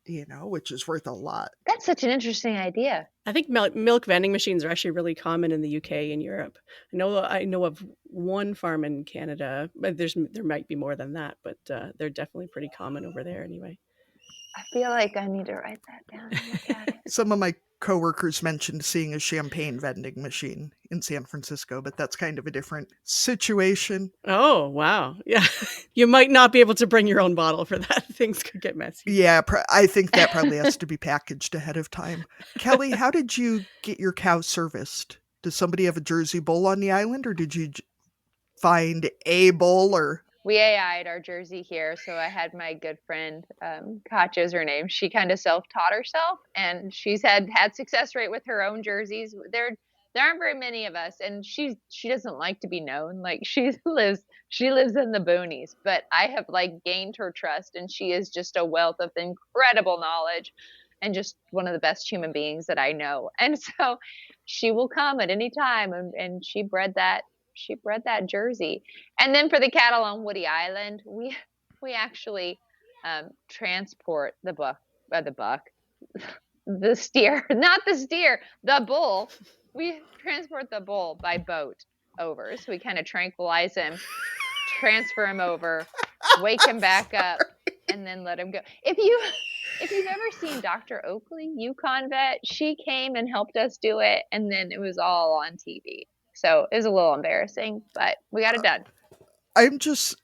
which is worth a lot. That's such an interesting idea. I think milk vending machines are actually really common in the UK and Europe. I know of one farm in Canada, but there might be more than that, but they're definitely pretty common over there anyway. I feel like I need to write that down and look at it. Some of my coworkers mentioned seeing a champagne vending machine in San Francisco, but that's kind of a different situation. Oh, wow. Yeah. You might not be able to bring your own bottle for that. Things could get messy. Yeah, I think that probably has to be packaged ahead of time. Kelly, how did you get your cow serviced? Does somebody have a Jersey bull on the island, or did you find a bull? Or we AI'd our Jersey here, so I had my good friend, Katja's her name. She kind of self-taught herself, and she's had success rate with her own Jerseys. There aren't very many of us, and she doesn't like to be known. Like she lives in the boonies, but I have like gained her trust, and she is just a wealth of incredible knowledge, and just one of the best human beings that I know. And so she will come at any time, and she bred that Jersey. And then for the cattle on Woody Island, we actually transport the steer, not the steer, the bull. We transport the bull by boat over. So we kind of tranquilize him, transfer him over, wake him back up, and then let him go. If you've ever seen Dr. Oakley, Yukon vet, she came and helped us do it, and then it was all on TV. So it was a little embarrassing, but we got it done. I'm just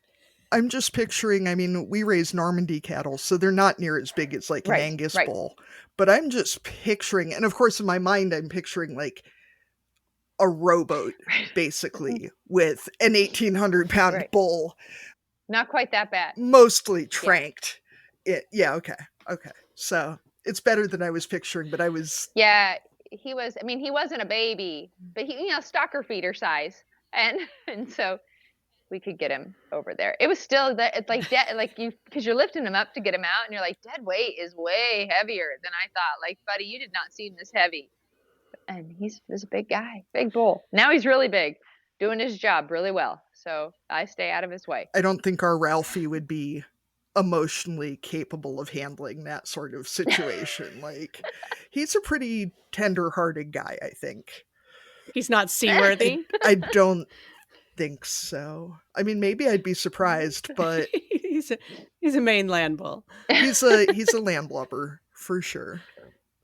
picturing, I mean, we raise Normandy cattle, so they're not near as big as like an Angus bull. But I'm just picturing, and of course in my mind I'm picturing like a rowboat basically with an 1,800-pound bull. Not quite that bad. Mostly tranked. Yeah, okay. So it's better than I was picturing, but I was... Yeah, he wasn't a baby, but he, stocker feeder size. And so we could get him over there. It was still that it's like dead, because you're lifting him up to get him out, and you're like, dead weight is way heavier than I thought. Like, buddy, you did not seem this heavy. And he's a big guy, big bull. Now he's really big, doing his job really well. So I stay out of his way. I don't think our Ralphie would be emotionally capable of handling that sort of situation. Like, he's a pretty tender-hearted guy, I think. He's not seaworthy? I don't think so. I mean, maybe I'd be surprised, but he's a mainland bull. He's a landlubber for sure.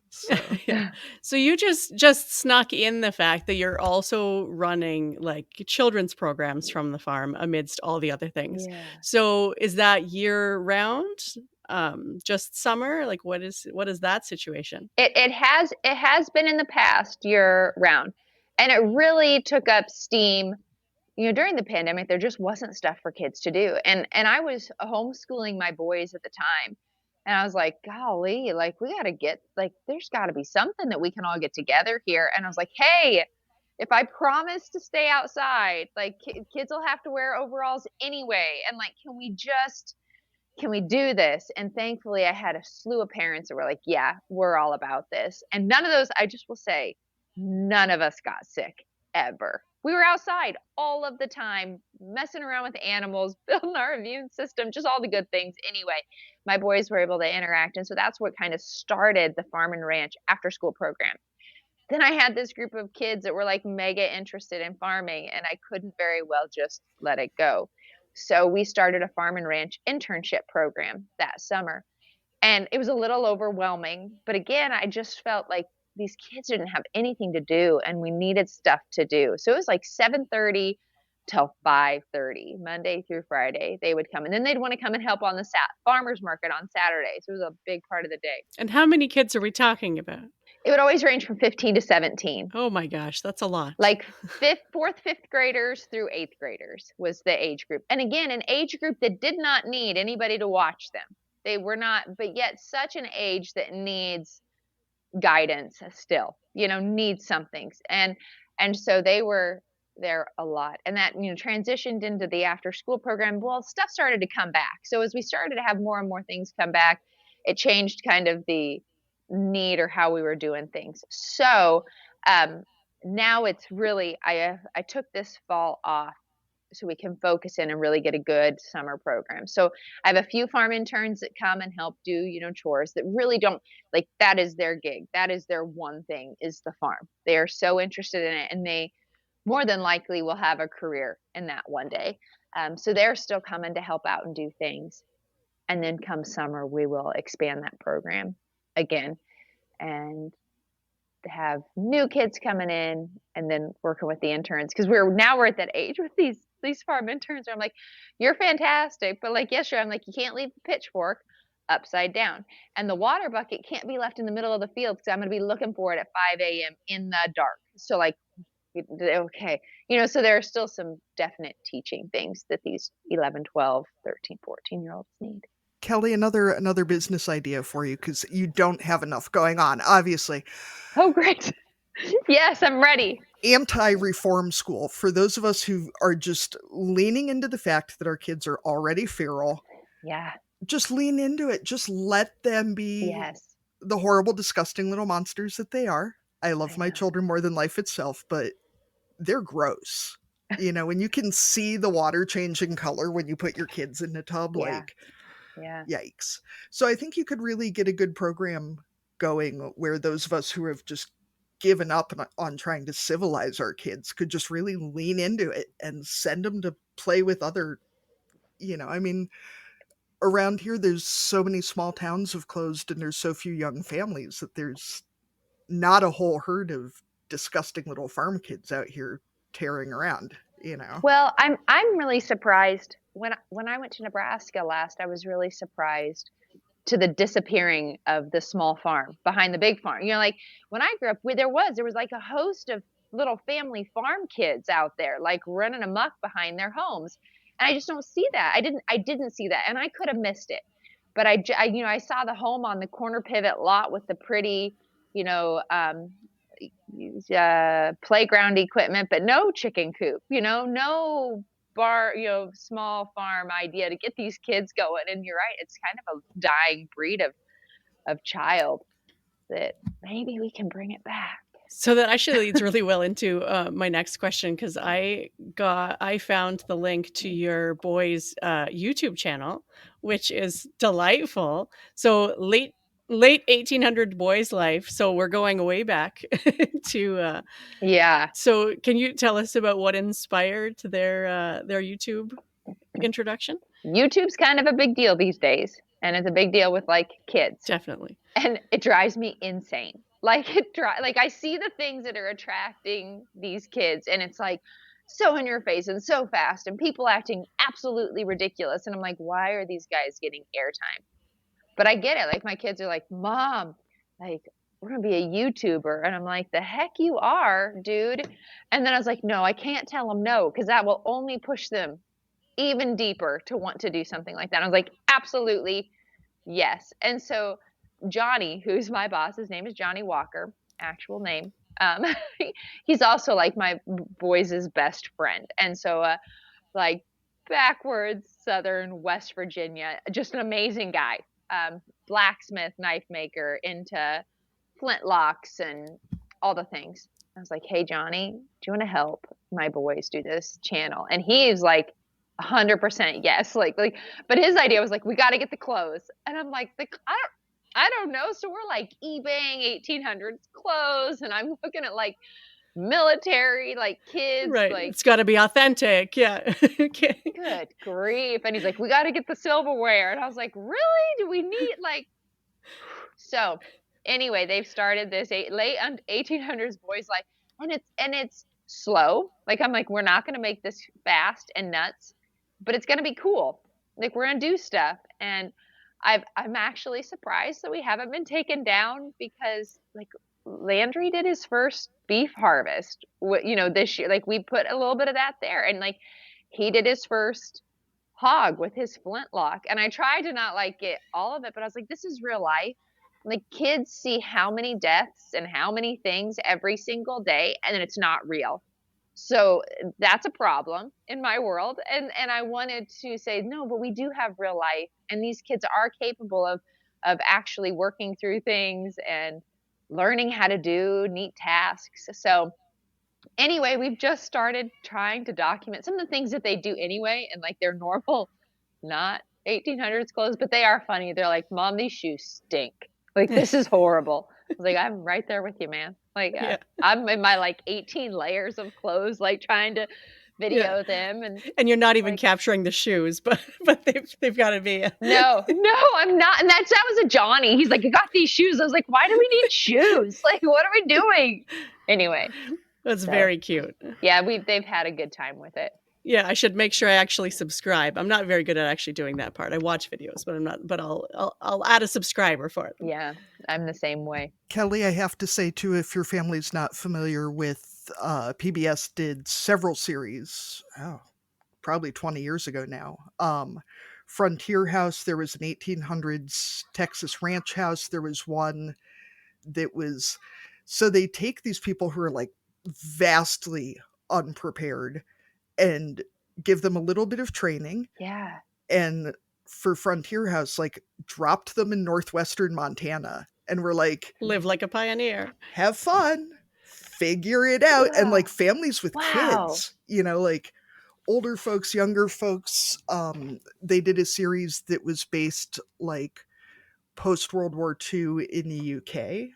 So. Yeah. So you just snuck in the fact that you're also running like children's programs from the farm amidst all the other things. Yeah. So is that year round? Just summer? Like what is that situation? It has been in the past year round, and it really took up steam. During the pandemic, there just wasn't stuff for kids to do, and I was homeschooling my boys at the time. And I was like, golly, like we got to get, like, there's got to be something that we can all get together here. And I was like, hey, if I promise to stay outside, like kids will have to wear overalls anyway. And like, can we just can we do this? And thankfully I had a slew of parents that were like, yeah, we're all about this. And none of those, I just will say, none of us got sick ever. We were outside all of the time, messing around with animals, building our immune system, just all the good things. Anyway, my boys were able to interact. And so that's what kind of started the farm and ranch after school program. Then I had this group of kids that were like mega interested in farming, and I couldn't very well just let it go. So we started a farm and ranch internship program that summer. And it was a little overwhelming, but again, I just felt like these kids didn't have anything to do and we needed stuff to do. So it was like 7:30 till 5:30, Monday through Friday. They would come and then they'd want to come and help on the farmers market on Saturdays. So it was a big part of the day. And how many kids are we talking about? It would always range from 15 to 17. Oh my gosh, that's a lot. Like fourth, fifth graders through eighth graders was the age group. And again, an age group that did not need anybody to watch them. They were not, but yet such an age that needs guidance still, needs something. And so they were there a lot. And that, transitioned into the after school program. Well, stuff started to come back. So as we started to have more and more things come back, it changed kind of the need or how we were doing things. So now it's really, I took this fall off so we can focus in and really get a good summer program. So I have a few farm interns that come and help do, chores that really don't, like, that is their gig. That is their one thing, is the farm. They are so interested in it, and they more than likely will have a career in that one day. So they're still coming to help out and do things. And then come summer, we will expand that program again and have new kids coming in, and then working with the interns, because we're at that age with these farm interns where I'm like, you're fantastic, but like yesterday I'm like, you can't leave the pitchfork upside down, and the water bucket can't be left in the middle of the field because I'm going to be looking for it at 5 a.m. in the dark. So like, okay, so there are still some definite teaching things that these 11, 12, 13, 14-year-olds need. Kelli, another business idea for you, because you don't have enough going on, obviously. Oh, great. Yes, I'm ready. Anti-reform school. For those of us who are just leaning into the fact that our kids are already feral. Yeah. Just lean into it. Just let them be the horrible, disgusting little monsters that they are. I love my children more than life itself, but they're gross. When you can see the water changing color when you put your kids in a tub, yikes. So I think you could really get a good program going where those of us who have just given up on trying to civilize our kids could just really lean into it and send them to play with other, around here there's so many small towns have closed and there's so few young families that there's not a whole herd of disgusting little farm kids out here tearing around. Well, I'm really surprised. When I went to Nebraska last, I was really surprised to the disappearing of the small farm behind the big farm. Like when I grew up, there was like a host of little family farm kids out there, like running amok behind their homes. And I just don't see that. I didn't see that, and I could have missed it. But I saw the home on the corner pivot lot with the pretty, playground equipment, but no chicken coop, no bar, small farm idea to get these kids going. And you're right, it's kind of a dying breed of child that maybe we can bring it back. So that actually leads really well into my next question, because I found the link to your boys' YouTube channel, which is delightful. So late 1800 boys' life. So we're going way back to So can you tell us about what inspired their YouTube introduction? YouTube's kind of a big deal these days, and it's a big deal with like kids. Definitely. And it drives me insane. Like I see the things that are attracting these kids, and it's like so in your face and so fast, and people acting absolutely ridiculous. And I'm like, why are these guys getting airtime? But I get it. Like my kids are like, Mom, like we're gonna be a YouTuber, and I'm like, the heck you are, dude. And then I was like, no, I can't tell them no, because that will only push them even deeper to want to do something like that. And I was like, absolutely, yes. And so Johnny, who's my boss, his name is Johnny Walker, actual name. He's also like my boys' best friend. And so like backwoods southern West Virginia, just an amazing guy. Blacksmith, knife maker, into flintlocks and all the things. I was like, hey, Johnny, do you want to help my boys do this channel? And he's like, 100% yes. But his idea was like, we got to get the clothes. And I'm like, I don't know. So we're like eBaying 1800s clothes, and I'm looking at like military, like kids, Right. like It's got to be authentic. Yeah. Okay. good grief. And he's like, we got to get the silverware. And I was like, really? Do we need like, so anyway, they've started this late 1800s boys life, and it's slow. Like I'm like, we're not going to make this fast and nuts, but it's going to be cool. Like we're going to do stuff. And I'm actually surprised that we haven't been taken down, because like Landry did his first beef harvest, this year. Like we put a little bit of that there, and like he did his first hog with his flintlock. And I tried to not like get all of it, but I was like, this is real life. Like kids see how many deaths and how many things every single day, and then it's not real. So that's a problem in my world. And I wanted to say, no, but we do have real life, and these kids are capable of actually working through things and learning how to do neat tasks. So anyway, we've just started trying to document some of the things that they do anyway, and like their normal, not 1800s clothes, but they are funny. They're like, Mom, these shoes stink. Like, this is horrible. I was like, I'm right there with you, man. Like, Yeah. I'm in my like 18 layers of clothes, like trying to video them. And you're not even like, capturing the shoes, but they've got to be. No, I'm not. And that was a Johnny. He's like, I got these shoes. I was like, why do we need shoes? Like, what are we doing? Anyway. That's very cute. Yeah, they've had a good time with it. Yeah, I should make sure I actually subscribe. I'm not very good at actually doing that part. I watch videos, but I'm not. But I'll add a subscriber for it. Yeah, I'm the same way. Kelly, I have to say too, if your family's not familiar with PBS, did several series. Probably 20 years ago now. Frontier House. There was an 1800s Texas ranch house. There was one that was. So they take these people who are like vastly unprepared and give them a little bit of training. Yeah. And for Frontier House, like dropped them in northwestern Montana, and we're like, live like a pioneer, have fun, figure it out. Yeah. And like families with Wow. kids, like older folks, younger folks. They did a series that was based like post World War II in the UK,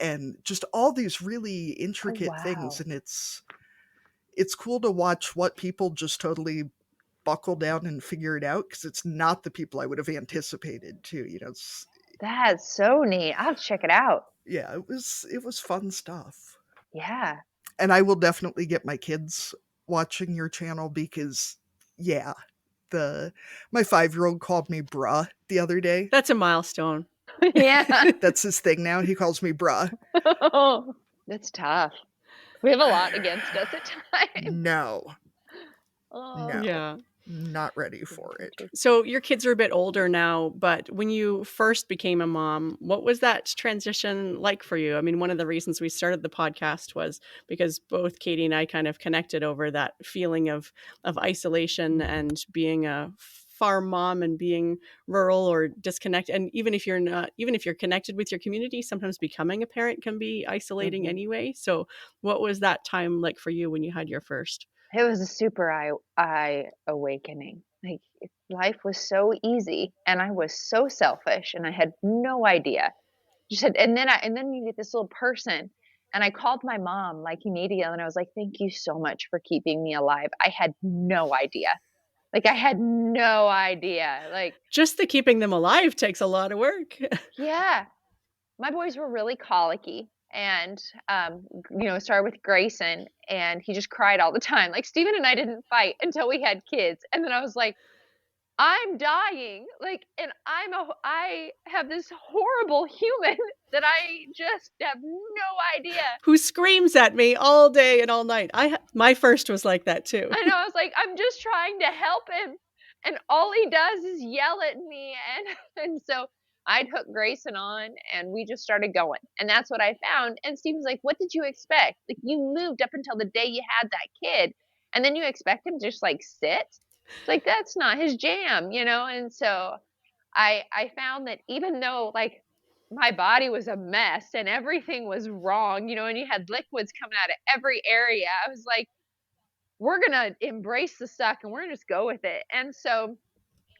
and just all these really intricate things. And it's cool to watch what people just totally buckle down and figure it out, because it's not the people I would have anticipated too. That's so neat. I'll have to check it out. Yeah, it was fun stuff. Yeah. And I will definitely get my kids watching your channel, because yeah, my 5-year-old called me bruh the other day. That's a milestone. Yeah. That's his thing now. He calls me bruh. That's tough. We have a lot against us at times. No. Oh. No. Yeah. Not ready for it. So your kids are a bit older now, but when you first became a mom, what was that transition like for you? I mean, one of the reasons we started the podcast was because both Katie and I kind of connected over that feeling of isolation and being a farm mom and being rural or disconnected. And even if you're connected with your community, sometimes becoming a parent can be isolating anyway. So what was that time like for you when you had your first? It was a super eye awakening. Like life was so easy, and I was so selfish, and I had no idea. And then you get this little person, and I called my mom like immediately, and I was like, "Thank you so much for keeping me alive." I had no idea. Like I had no idea. Like just the keeping them alive takes a lot of work. Yeah, my boys were really colicky. And, it started with Grayson, and he just cried all the time. Like Steven and I didn't fight until we had kids. And then I was like, I'm dying. Like, and I have this horrible human that I just have no idea. Who screams at me all day and all night. My first was like that too. I know. I was like, I'm just trying to help him, and all he does is yell at me. And so I'd hook Grayson on, and we just started going. And that's what I found. And Steven's like, what did you expect? Like, you moved up until the day you had that kid, and then you expect him to just like sit? It's like, that's not his jam, you know? And so I found that even though, like, my body was a mess and everything was wrong, you know, and you had liquids coming out of every area, I was like, we're gonna embrace the suck and we're gonna just go with it. And so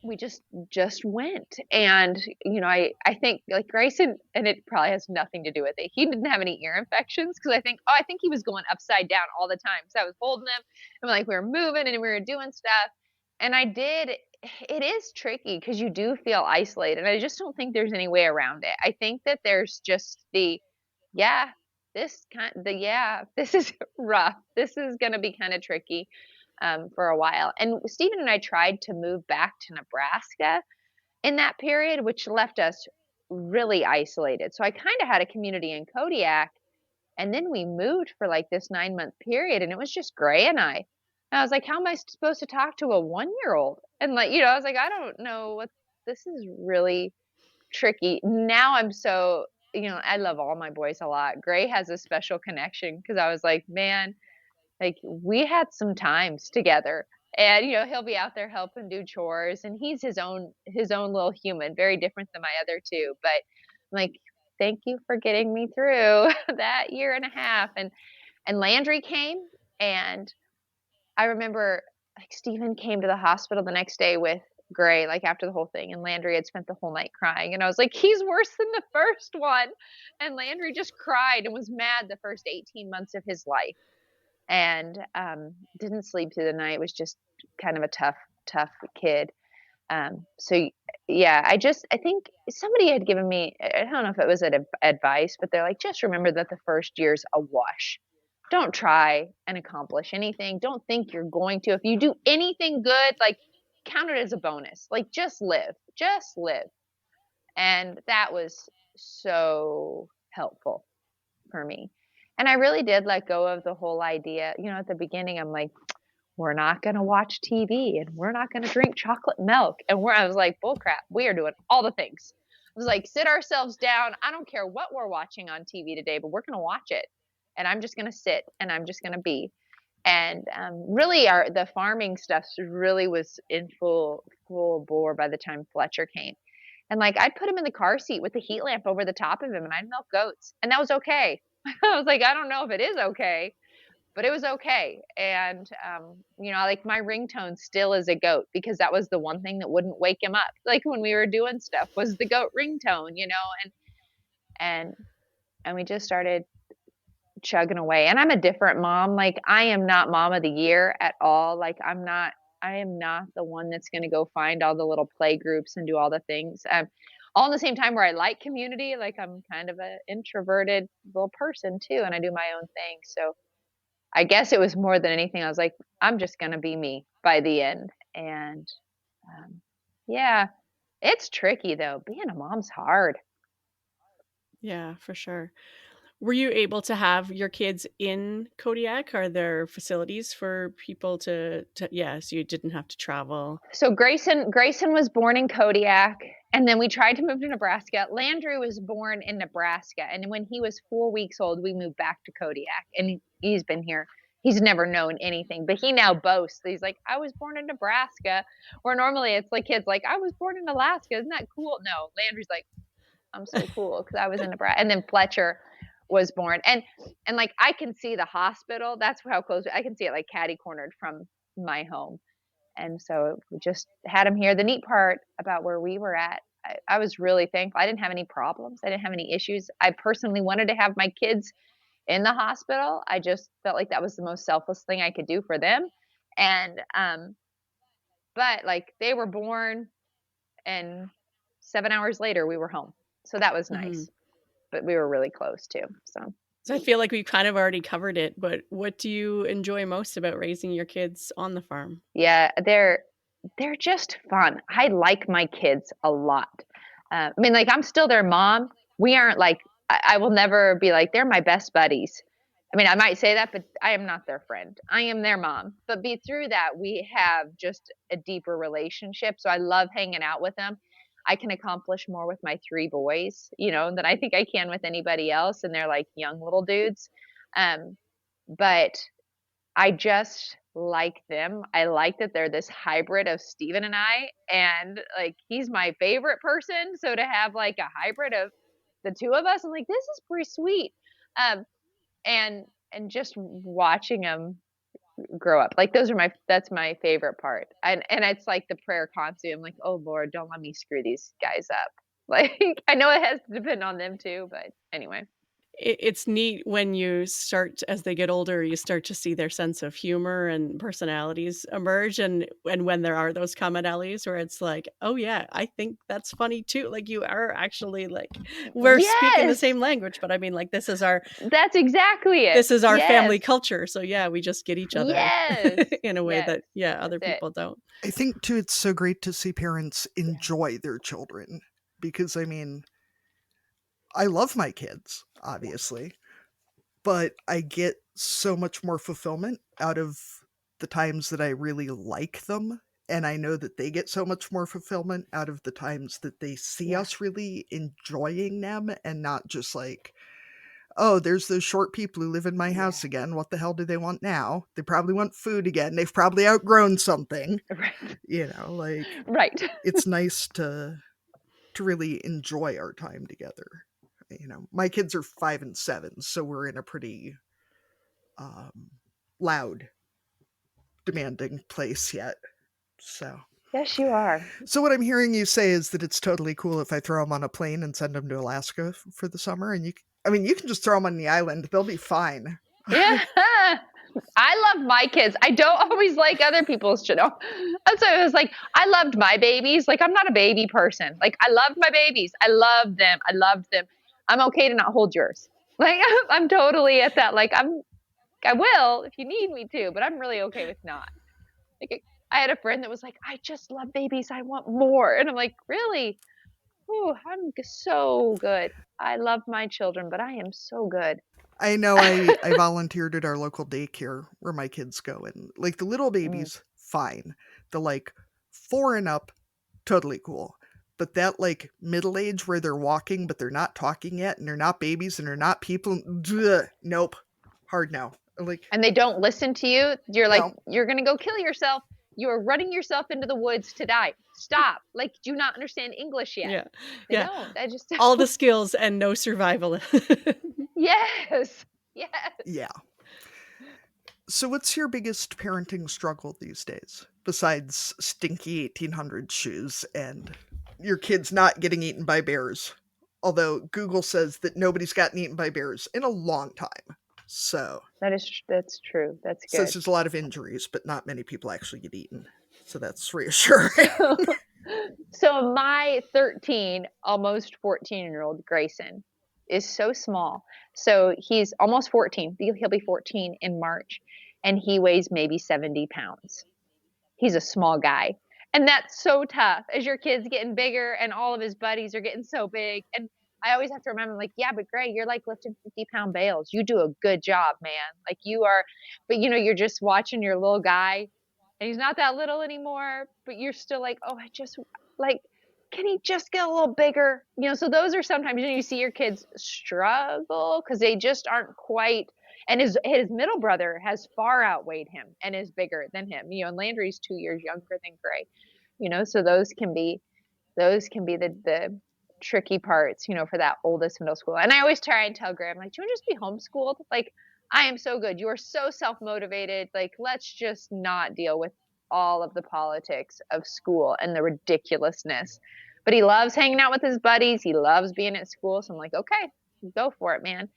we just went. And you know, I think like Grayson, and it probably has nothing to do with it, he didn't have any ear infections because I think he was going upside down all the time, so I was holding him and like we were moving and we were doing stuff. And I did, it is tricky because you do feel isolated. I just don't think there's any way around it. I think that there's just the, yeah, yeah, this is rough, this is going to be kind of tricky for a while. And Stephen and I tried to move back to Nebraska in that period, which left us really isolated. So I kind of had a community in Kodiak, and then we moved for like this 9-month period, and it was just Gray and I. And I was like, how am I supposed to talk to a 1-year old? And like, you know, I was like, I don't know what, this is really tricky. Now I'm so, you know, I love all my boys a lot. Gray has a special connection because I was like, man, like, we had some times together, and, you know, he'll be out there helping do chores, and he's his own little human, very different than my other 2, but, like, thank you for getting me through that year and a half. And Landry came, and I remember, like, Stephen came to the hospital the next day with Gray, like, after the whole thing, and Landry had spent the whole night crying, and I was like, "He's worse than the first one." And Landry just cried and was mad the first 18 months of his life, and didn't sleep through the night, was just kind of a tough kid. So yeah, I think somebody had given me, I don't know if it was advice, but they're like, just remember that the first year's a wash. Don't try and accomplish anything. Don't think you're going to. If you do anything good, like, count it as a bonus. Like, just live. Just live. And that was so helpful for me. And I really did let go of the whole idea. You know, at the beginning, I'm like, we're not going to watch TV and we're not going to drink chocolate milk. I was like, bull crap, we are doing all the things. I was like, sit ourselves down. I don't care what we're watching on TV today, but we're going to watch it. And I'm just going to sit and I'm just going to be. And really, the farming stuff really was in full bore by the time Fletcher came. And like, I'd put him in the car seat with the heat lamp over the top of him, and I'd milk goats, and that was okay. I was like, I don't know if it is okay, but it was okay. And you know, like, my ringtone still is a goat because that was the one thing that wouldn't wake him up. Like, when we were doing stuff, was the goat ringtone, you know, and and we just started chugging away. And I'm a different mom. Like, I am not mom of the year at all. Like, I am not the one that's going to go find all the little play groups and do all the things. All in the same time where I like community, like, I'm kind of an introverted little person too, and I do my own thing. So I guess it was more than anything, I was like, I'm just going to be me by the end. And um, yeah, it's tricky though. Being a mom's hard. Yeah, for sure. Were you able to have your kids in Kodiak? Are there facilities for people to yeah, so you didn't have to travel? So Grayson was born in Kodiak, and then we tried to move to Nebraska. Landry was born in Nebraska, and when he was 4 weeks old, we moved back to Kodiak, and he's been here. He's never known anything, but he now boasts. He's like, I was born in Nebraska, where normally it's like kids like, I was born in Alaska. Isn't that cool? No, Landry's like, I'm so cool because I was in Nebraska. And then Fletcher was born, and like, I can see the hospital. That's how close I can see it, like catty cornered from my home. And so we just had him here. The neat part about where we were at, I was really thankful. I didn't have any problems. I didn't have any issues. I personally wanted to have my kids in the hospital. I just felt like that was the most selfless thing I could do for them. And but like, they were born, and 7 hours later we were home. So that was Hmm. nice. But we were really close too. So So I feel like we kind of already covered it, but what do you enjoy most about raising your kids on the farm? yeah, they're just fun. I like my kids a lot. I mean, like, I'm still their mom. We aren't like, I will never be like, they're my best buddies. I mean, I might say that, but I am not their friend. I am their mom. But through that, we have just a deeper relationship. So I love hanging out with them. I can accomplish more with my 3 boys, you know, than I think I can with anybody else. And they're like young little dudes. Um, but I just like them. I like that they're this hybrid of Steven and I, and like he's my favorite person. So to have like a hybrid of the two of us, I'm like, this is pretty sweet. Um, and just watching them grow up, like that's my favorite part. And it's like the prayer constantly. I'm like, oh Lord, don't let me screw these guys up. Like I know it has to depend on them too, but anyway. It's neat when you start as they get older, you start to see their sense of humor and personalities emerge, and when there are those commonalities where it's like, "Oh, yeah, I think that's funny too." Like, you are actually, like we're speaking the Yes, same language, but I mean, like, that's exactly it. this is our Yes, family culture, so, yeah, we just get each other yes, in a way yes. that, yeah, That's other it. people don't. I think too it's so great to see parents Yeah, enjoy their children because I mean, I love my kids, yeah, obviously, but I get so much more fulfillment out of the times that I really like them. And I know that they get so much more fulfillment out of the times that they see yeah, us really enjoying them and not just like, oh, there's those short people who live in my yeah. house again. What the hell do they want now? They probably want food again. They've probably outgrown something. Right, Like right. it's nice to really enjoy our time together. My kids are 5 and 7, so we're in a pretty um, loud, demanding place yet. So, Yes, you are. so what I'm hearing you say is that it's totally cool if I throw them on a plane and send them to Alaska for the summer, and I mean, you can just throw them on the island; they'll be fine. Yeah. I love my kids. I don't always like other people's children. That's why I was like, I loved my babies. Like, I'm not a baby person. Like, I loved my babies. I loved them. I loved them. I'm okay to not hold yours. Like, I'm totally at that. Like, I will if you need me to, but I'm really okay with not. Like, I had a friend that was like, I just love babies. I want more. And I'm like, really? Oh, I'm so good. I love my children, but I am so good. I know I volunteered at our local daycare where my kids go, and like the little Mm. babies, fine. The like 4 and up, totally cool. But that like middle age where they're walking but they're not talking yet and they're not babies and they're not people, nope. Hard no. Like, And they don't listen to you, you're like, no. you're going to go kill yourself. You are running yourself into the woods to die. Stop. Like, do you not understand English yet? Yeah. They Yeah. don't. I just All the don't. skills and no survival. Yes. Yes. Yeah. So what's your biggest parenting struggle these days besides stinky 1800 shoes and your kids not getting eaten by bears? Although Google says that nobody's gotten eaten by bears in a long time. So, That's true. That's says good. there's a lot of injuries, but not many people actually get eaten. So that's reassuring. So, so my 13, almost 14-year-old Grayson is so small. So he's almost 14. He'll be 14 in March, and he weighs maybe 70 pounds. He's a small guy. And that's so tough as your kid's getting bigger and all of his buddies are getting so big. And I always have to remember, like, yeah, but Gray, you're like lifting 50-pound bales. You do a good job, man. Like, you are, but you're just watching your little guy and he's not that little anymore, but you're still like, oh, I just like, can he just get a little bigger? So those are sometimes you see your kids struggle because they just aren't quite. And his middle brother has far outweighed him and is bigger than him. And Landry's 2 years younger than Gray. So those can be the tricky parts, for that oldest middle school. And I always try and tell Gray, I'm like, do you want to just be homeschooled? Like, I am so good. You are so self motivated. Like, let's just not deal with all of the politics of school and the ridiculousness. But he loves hanging out with his buddies. He loves being at school. So I'm like, okay, go for it, man.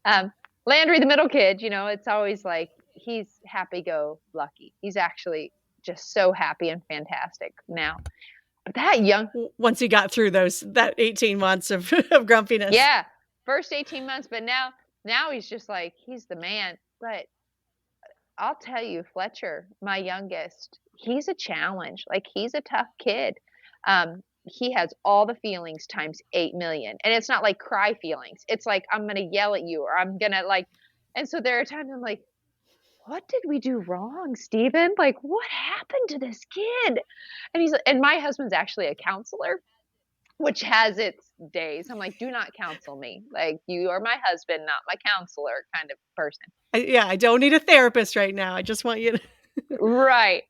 Um, Landry, the middle kid, it's always like he's happy go lucky. He's actually just so happy and fantastic now. But that young, Once he got through that 18 months of grumpiness. yeah, first 18 months, but now he's just like he's the man. But I'll tell you, Fletcher, my youngest, he's a challenge. Like, he's a tough kid. He has all the feelings times 8 million. And it's not like cry feelings. It's like, I'm going to yell at you or I'm going to like, and so there are times I'm like, what did we do wrong, Steven? Like, what happened to this kid? And my husband's actually a counselor. which has its days. I'm like, do not counsel me. Like, you are my husband, not my counselor kind of person. I don't need a therapist right now. I just want you to. Right.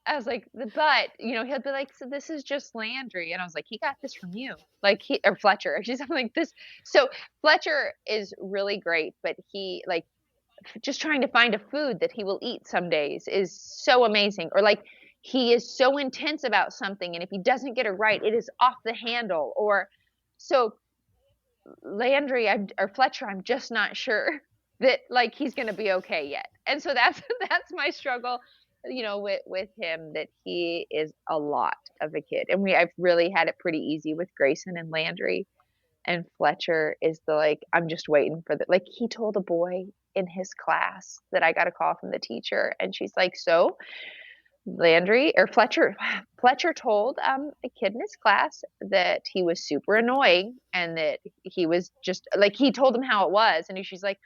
I was like, but he'll be like, so this is just Landry, and I was like, he got this from you, like or Fletcher. She's I'm like this. So Fletcher is really great, but he like just trying to find a food that he will eat some days is so amazing. Or like he is so intense about something, and if he doesn't get it right, it is off the handle. Or so Landry or Fletcher, I'm just not sure that like he's going to be okay yet. And so that's that's my struggle, with him, that he is a lot of a kid. And I've really had it pretty easy with Grayson and Landry. And Fletcher is the like, I'm just waiting for the like he told a boy in his class that I got a call from the teacher, and she's like, so Landry or Fletcher told a kid in his class that he was super annoying, and that he was just like, he told him how it was, and she's like,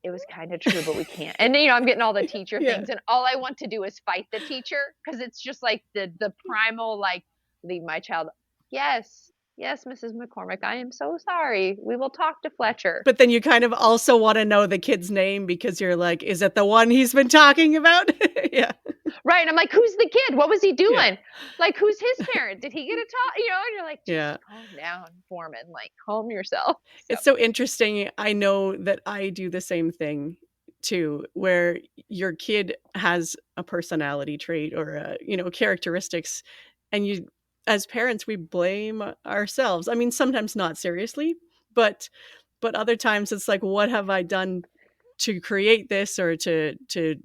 it was kind of true, but we can't. And I'm getting all the teacher Yeah. things, and all I want to do is fight the teacher, because it's just like the primal like, leave my child. Yes, yes, Mrs. McCormick, I am so sorry. We will talk to Fletcher. But then you kind of also want to know the kid's name, because you're like, is it the one he's been talking about? Yeah. Right. And I'm like, who's the kid? What was he doing? Yeah. Like, who's his parent? Did he get a talk? And you're like, just Yeah. calm down, Foreman. Like, calm yourself. So, It's so interesting. I know that I do the same thing too, where your kid has a personality trait or characteristics, and you, as parents, we blame ourselves. I mean, sometimes not seriously, but other times it's like, what have I done to create this, or to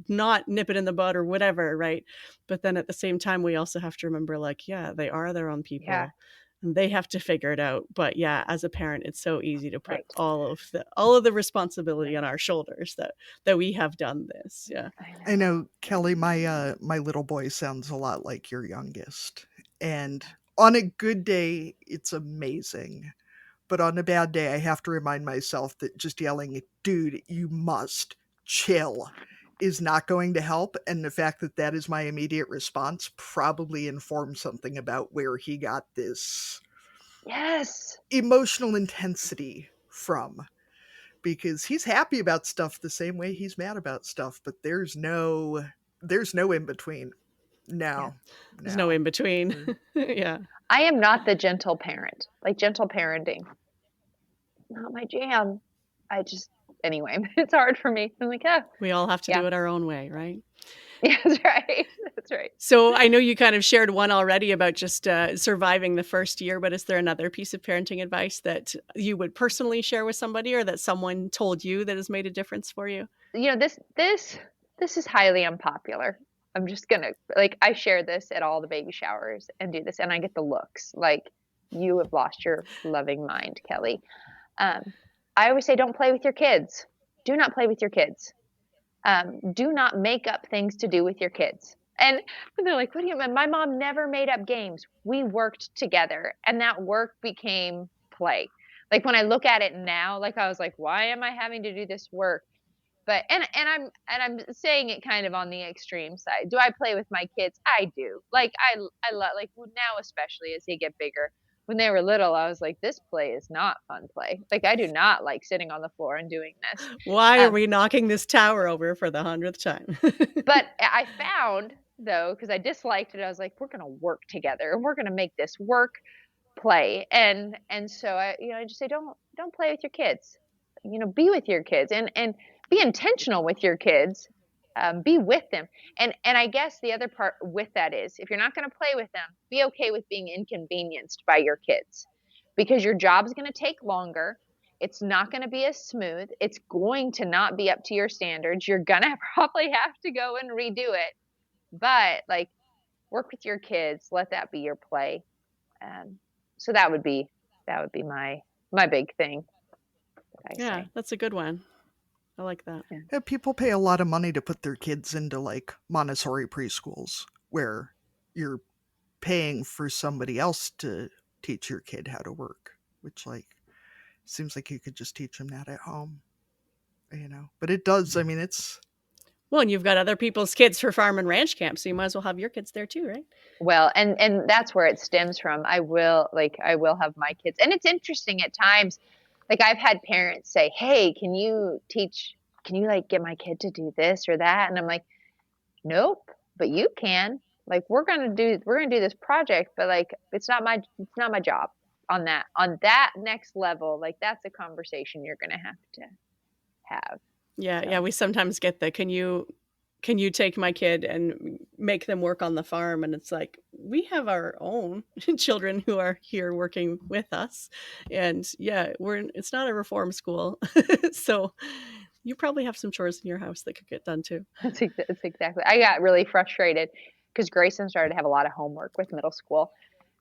not nip it in the bud or whatever, right? But then at the same time, we also have to remember, like, yeah, they are their own people. yeah. And they have to figure it out. But yeah, as a parent, it's so easy to put Right. all of the responsibility on our shoulders that we have done this. Yeah. I know, Kelly, my little boy sounds a lot like your youngest. And on a good day, it's amazing. But on a bad day, I have to remind myself that just yelling, dude, you must chill, is not going to help. And the fact that that is my immediate response probably informs something about where he got this Yes. emotional intensity from. Because he's happy about stuff the same way he's mad about stuff, but there's no in between. No. There's no in between. Mm. Yeah. I am not the gentle parent. Like, gentle parenting, not my jam. Anyway, it's hard for me. I'm like, oh, We all have to Yeah. do it our own way, right? yeah, that's right. That's right. So I know you kind of shared one already about just surviving the first year, but is there another piece of parenting advice that you would personally share with somebody, or that someone told you that has made a difference for you? This is highly unpopular. I'm just gonna like, I share this at all the baby showers and do this, and I get the looks like, you have lost your loving mind, Kelly. I always say, don't play with your kids. Do not play with your kids. Do not make up things to do with your kids. And they're like, what do you mean? My mom never made up games. We worked together, and that work became play. Like, when I look at it now, like, I was like, why am I having to do this work? But I'm saying it kind of on the extreme side. Do I play with my kids? I do. Like, I love, like, now, especially as they get bigger. When they were little, I was like, this play is not fun play. Like, I do not like sitting on the floor and doing this. Why are we knocking this tower over for the 100th time? But I found, though, because I disliked it, I was like, we're going to work together, and we're going to make this work play. And so I just say, don't play with your kids. Be with your kids, and be intentional with your kids. Be with them. And I guess the other part with that is, if you're not going to play with them, be okay with being inconvenienced by your kids, because your job's going to take longer. It's not going to be as smooth. It's going to not be up to your standards. You're going to probably have to go and redo it. But like, work with your kids. Let that be your play. So that would be my big thing. Yeah, that's a good one. I like that. Yeah, people pay a lot of money to put their kids into like Montessori preschools, where you're paying for somebody else to teach your kid how to work, which like seems like you could just teach them that at home, But it does. I mean, it's Well, and you've got other people's kids for farm and ranch camp, so you might as well have your kids there too, right? Well, and that's where it stems from. I will have my kids. And it's interesting at times. Like I've had parents say, "Hey, can you like get my kid to do this or that?" And I'm like, "Nope, but you can. Like we're going to do this project, but like it's not my job on that next level. Like that's a conversation you're going to have." Yeah, yeah, So, we sometimes get the can you take my kid and make them work on the farm? And it's like, we have our own children who are here working with us. And yeah, it's not a reform school. So you probably have some chores in your house that could get done too. that's exactly. I got really frustrated because Grayson started to have a lot of homework with middle school.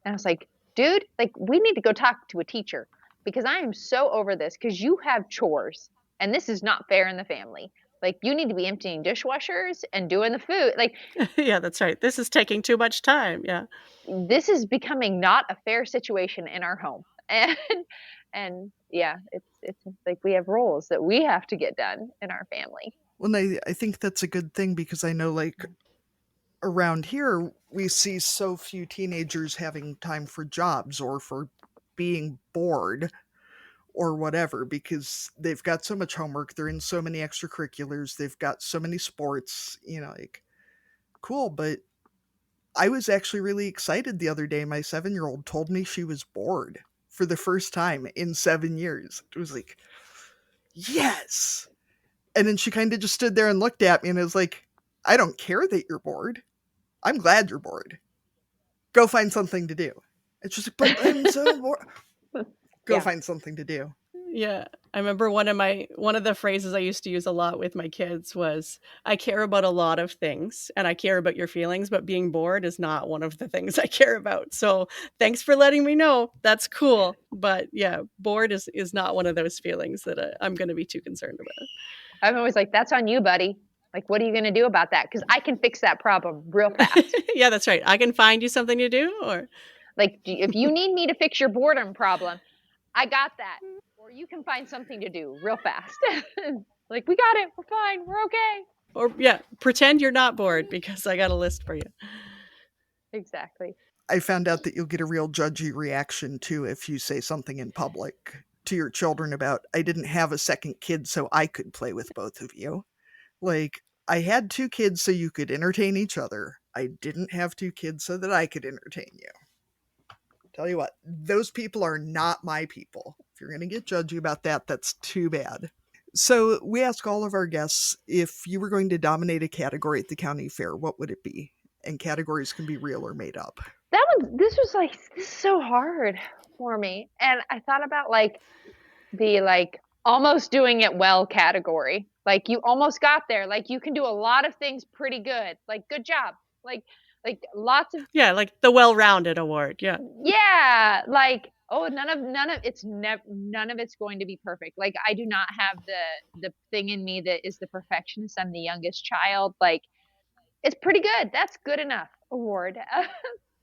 And I was like, dude, like we need to go talk to a teacher because I am so over this because you have chores and this is not fair in the family. Like you need to be emptying dishwashers and doing the food. Like Yeah, that's right. This is taking too much time. Yeah. this is becoming not a fair situation in our home. And yeah, it's like we have roles that we have to get done in our family. Well, I think that's a good thing because I know, like, around here, we see so few teenagers having time for jobs or for being bored or whatever because they've got so much homework. They're in so many extracurriculars. They've got so many sports, like, cool. But I was actually really excited the other day. My 7-year-old told me she was bored for the first time in 7 years. It was like, yes. And then she kind of just stood there and looked at me and it was like, I don't care that you're bored. I'm glad you're bored. Go find something to do. And she's like, but I'm so bored. Go Yeah. find something to do. Yeah. I remember one of the phrases I used to use a lot with my kids was, I care about a lot of things and I care about your feelings, but being bored is not one of the things I care about. So thanks for letting me know. That's cool. But yeah, bored is not one of those feelings that I'm going to be too concerned about. I'm always like, that's on you, buddy. Like, what are you going to do about that? Because I can fix that problem real fast. Yeah, that's right. I can find you something to do or Like, if you need me to fix your boredom problem, I got that. Or you can find something to do real fast. Like, we got it. We're fine. We're okay. or yeah, pretend you're not bored because I got a list for you. Exactly. I found out that you'll get a real judgy reaction too if you say something in public to your children about, I didn't have a second kid so I could play with both of you. Like, I had 2 kids so you could entertain each other. I didn't have 2 kids so that I could entertain you. Tell you what, those people are not my people. If you're going to get judgy about that, that's too bad. So, we ask all of our guests, if you were going to dominate a category at the county fair, what would it be? And categories can be real or made up. This was like, this is so hard for me. And I thought about like the like almost doing it well category. Like you almost got there. Like you can do a lot of things pretty good. Like good job. Like lots of Yeah, like the well-rounded award. Yeah. yeah, like oh none of it's going to be perfect. Like I do not have the thing in me that is the perfectionist. I'm the youngest child. Like it's pretty good. That's good enough award.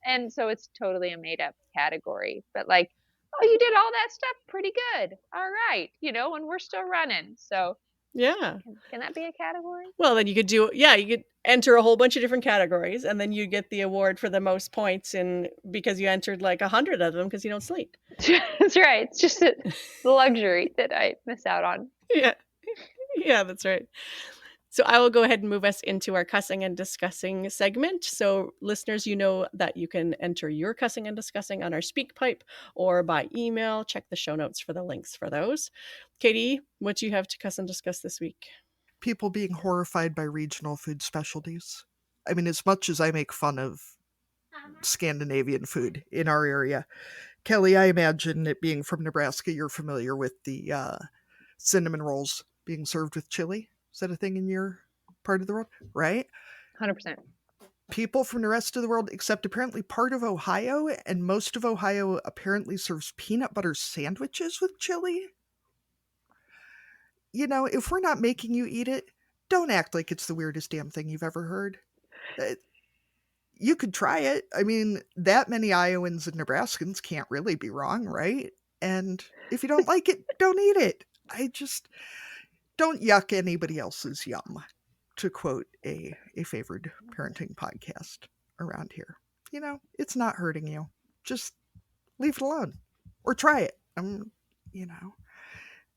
And so it's totally a made up category. But like, oh, you did all that stuff pretty good. All right, and we're still running. So Yeah. can that be a category? Well, then you could enter a whole bunch of different categories and then you get the award for the most points in because you entered like 100 of them because you don't sleep. That's right. It's just the luxury that I miss out on. Yeah. Yeah, that's right. So I will go ahead and move us into our cussing and discussing segment. So listeners, you know that you can enter your cussing and discussing on our speak pipe or by email. Check the show notes for the links for those. Katie, what do you have to cuss and discuss this week? People being horrified by regional food specialties. I mean, as much as I make fun of Scandinavian food in our area, Kelly, I imagine it being from Nebraska, you're familiar with the cinnamon rolls being served with chili. Is that a thing in your part of the world? Right? 100%. People from the rest of the world, except apparently part of Ohio, and most of Ohio apparently serves peanut butter sandwiches with chili. If we're not making you eat it, don't act like it's the weirdest damn thing you've ever heard. You could try it. I mean, that many Iowans and Nebraskans can't really be wrong, right? And if you don't like it, don't eat it. Don't yuck anybody else's yum. to quote a favored parenting podcast around here. It's not hurting you. Just leave it alone or try it. You know.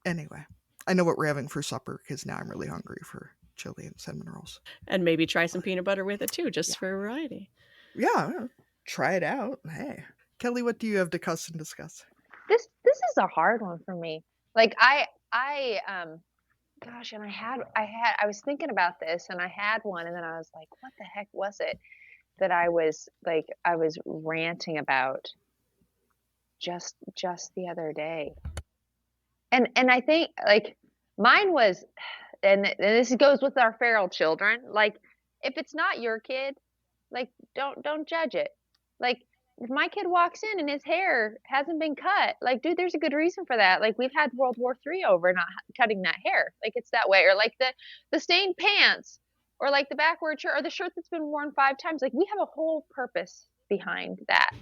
Anyway, I know what we're having for supper because now I'm really hungry for chili and cinnamon rolls. And maybe try some peanut butter with it too, just for variety. Yeah, try it out. Hey, Kelly, what do you have to cuss and discuss? This is a hard one for me. Like gosh, and I was thinking about this, and I had one, and then I was like, what the heck was it that I was ranting about just the other day? And I think like mine was, and this goes with our feral children. Like, if it's not your kid, like don't judge it. Like, if my kid walks in and his hair hasn't been cut, like, dude, there's a good reason for that. Like, we've had World War III over not cutting that hair. Like, it's that way. Or like the stained pants, or like the backward shirt, or the shirt that's been worn 5 times. Like, we have a whole purpose behind that,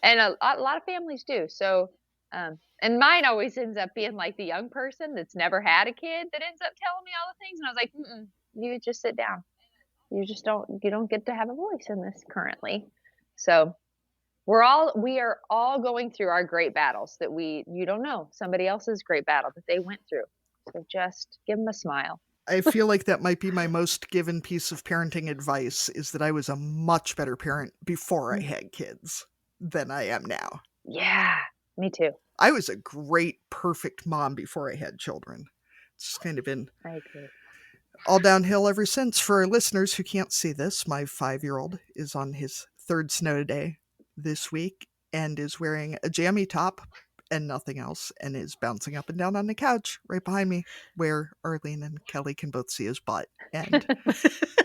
and a lot of families do. So, and mine always ends up being like the young person that's never had a kid that ends up telling me all the things, and I was like, you just sit down. You don't get to have a voice in this currently. So we are all going through our great battles that you don't know somebody else's great battle that they went through. So just give them a smile. I feel like that might be my most given piece of parenting advice, is that I was a much better parent before I had kids than I am now. Yeah, me too. I was a great, perfect mom before I had children. It's just kind of been I agree. All downhill ever since. For our listeners who can't see this, my 5-year-old is on his 3rd snow day this week and is wearing a jammy top and nothing else, and is bouncing up and down on the couch right behind me, where Arlene and Kelly can both see his butt and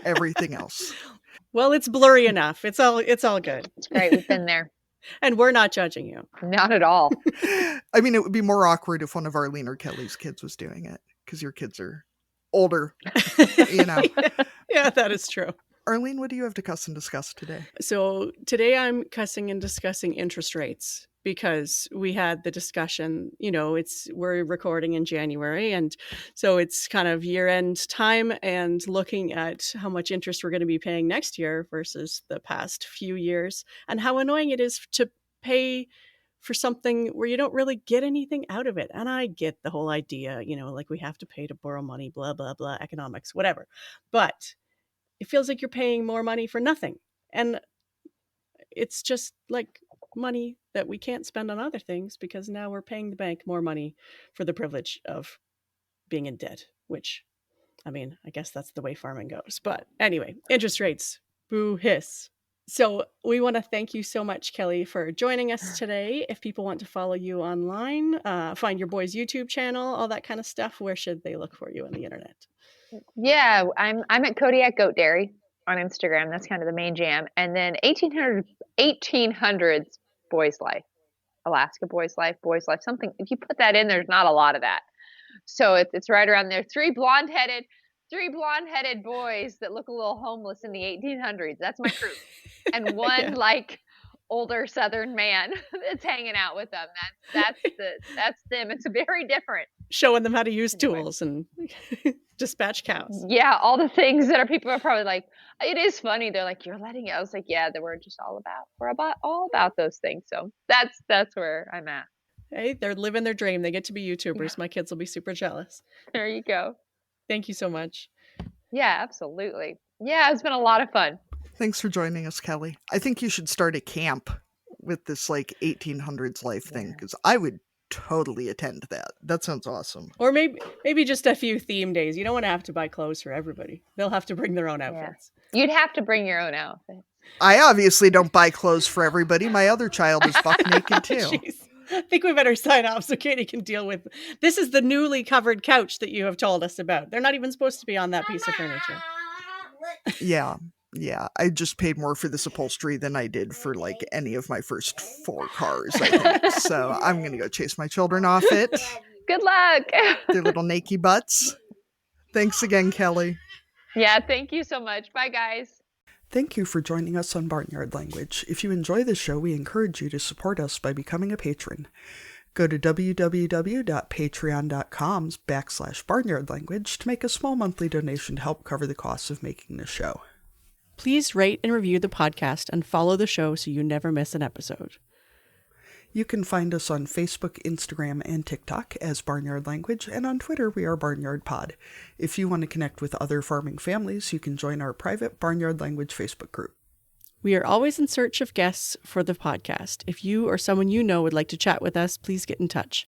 everything else. Well, it's blurry enough. It's all good. It's great. We've been there. And we're not judging you. Not at all. I mean, it would be more awkward if one of Arlene or Kelly's kids was doing it, because your kids are older, Yeah, that is true. Arlene, what do you have to cuss and discuss today? So today I'm cussing and discussing interest rates, because we had the discussion, we're recording in January. And so it's kind of year-end time and looking at how much interest we're going to be paying next year versus the past few years, and how annoying it is to pay for something where you don't really get anything out of it. And I get the whole idea, like we have to pay to borrow money, blah, blah, blah, economics, whatever. But it feels like you're paying more money for nothing. And it's just like money that we can't spend on other things, because now we're paying the bank more money for the privilege of being in debt, which, I mean, I guess that's the way farming goes. But anyway, interest rates, boo hiss. So we want to thank you so much, Kelly, for joining us today. If people want to follow you online, find your boys' YouTube channel, all that kind of stuff, where should they look for you on the internet? Yeah, I'm at Kodiak Goat Dairy on Instagram. That's kind of the main jam. And then 1800s Boys Life, Alaska Boys Life, something. If you put that in, there's not a lot of that. So it's right around there. Three blonde-headed boys that look a little homeless in the 1800s. That's my crew. And one like older Southern man that's hanging out with them. That's them. It's very different. Showing them how to use tools and dispatch cows. Yeah, all the things that people are probably like, it is funny. They're like, you're letting it. I was like, yeah, we're all about those things. So that's where I'm at. Hey, they're living their dream. They get to be YouTubers. Yeah. My kids will be super jealous. There you go. Thank you so much. Yeah, absolutely. Yeah, it's been a lot of fun. Thanks for joining us, Kelly. I think you should start a camp with this like 1800s life thing, because I would totally attend that. That sounds awesome. Or maybe just a few theme days. You don't want to have to buy clothes for everybody. They'll have to bring their own outfits. Yeah. You'd have to bring your own outfit. I obviously don't buy clothes for everybody. My other child is buck naked too. Jeez. I think we better sign off so Katie can deal with. This is the newly covered couch that you have told us about. They're not even supposed to be on that piece of furniture. Yeah. I just paid more for this upholstery than I did for like any of my first 4 cars, I think. So I'm going to go chase my children off it. Good luck. Their little naked butts. Thanks again, Kelly. Yeah, thank you so much. Bye, guys. Thank you for joining us on Barnyard Language. If you enjoy the show, we encourage you to support us by becoming a patron. Go to www.patreon.com/barnyardlanguage to make a small monthly donation to help cover the costs of making this show. Please rate and review the podcast and follow the show so you never miss an episode. You can find us on Facebook, Instagram, and TikTok as Barnyard Language, and on Twitter we are Barnyard Pod. If you want to connect with other farming families, you can join our private Barnyard Language Facebook group. We are always in search of guests for the podcast. If you or someone you know would like to chat with us, please get in touch.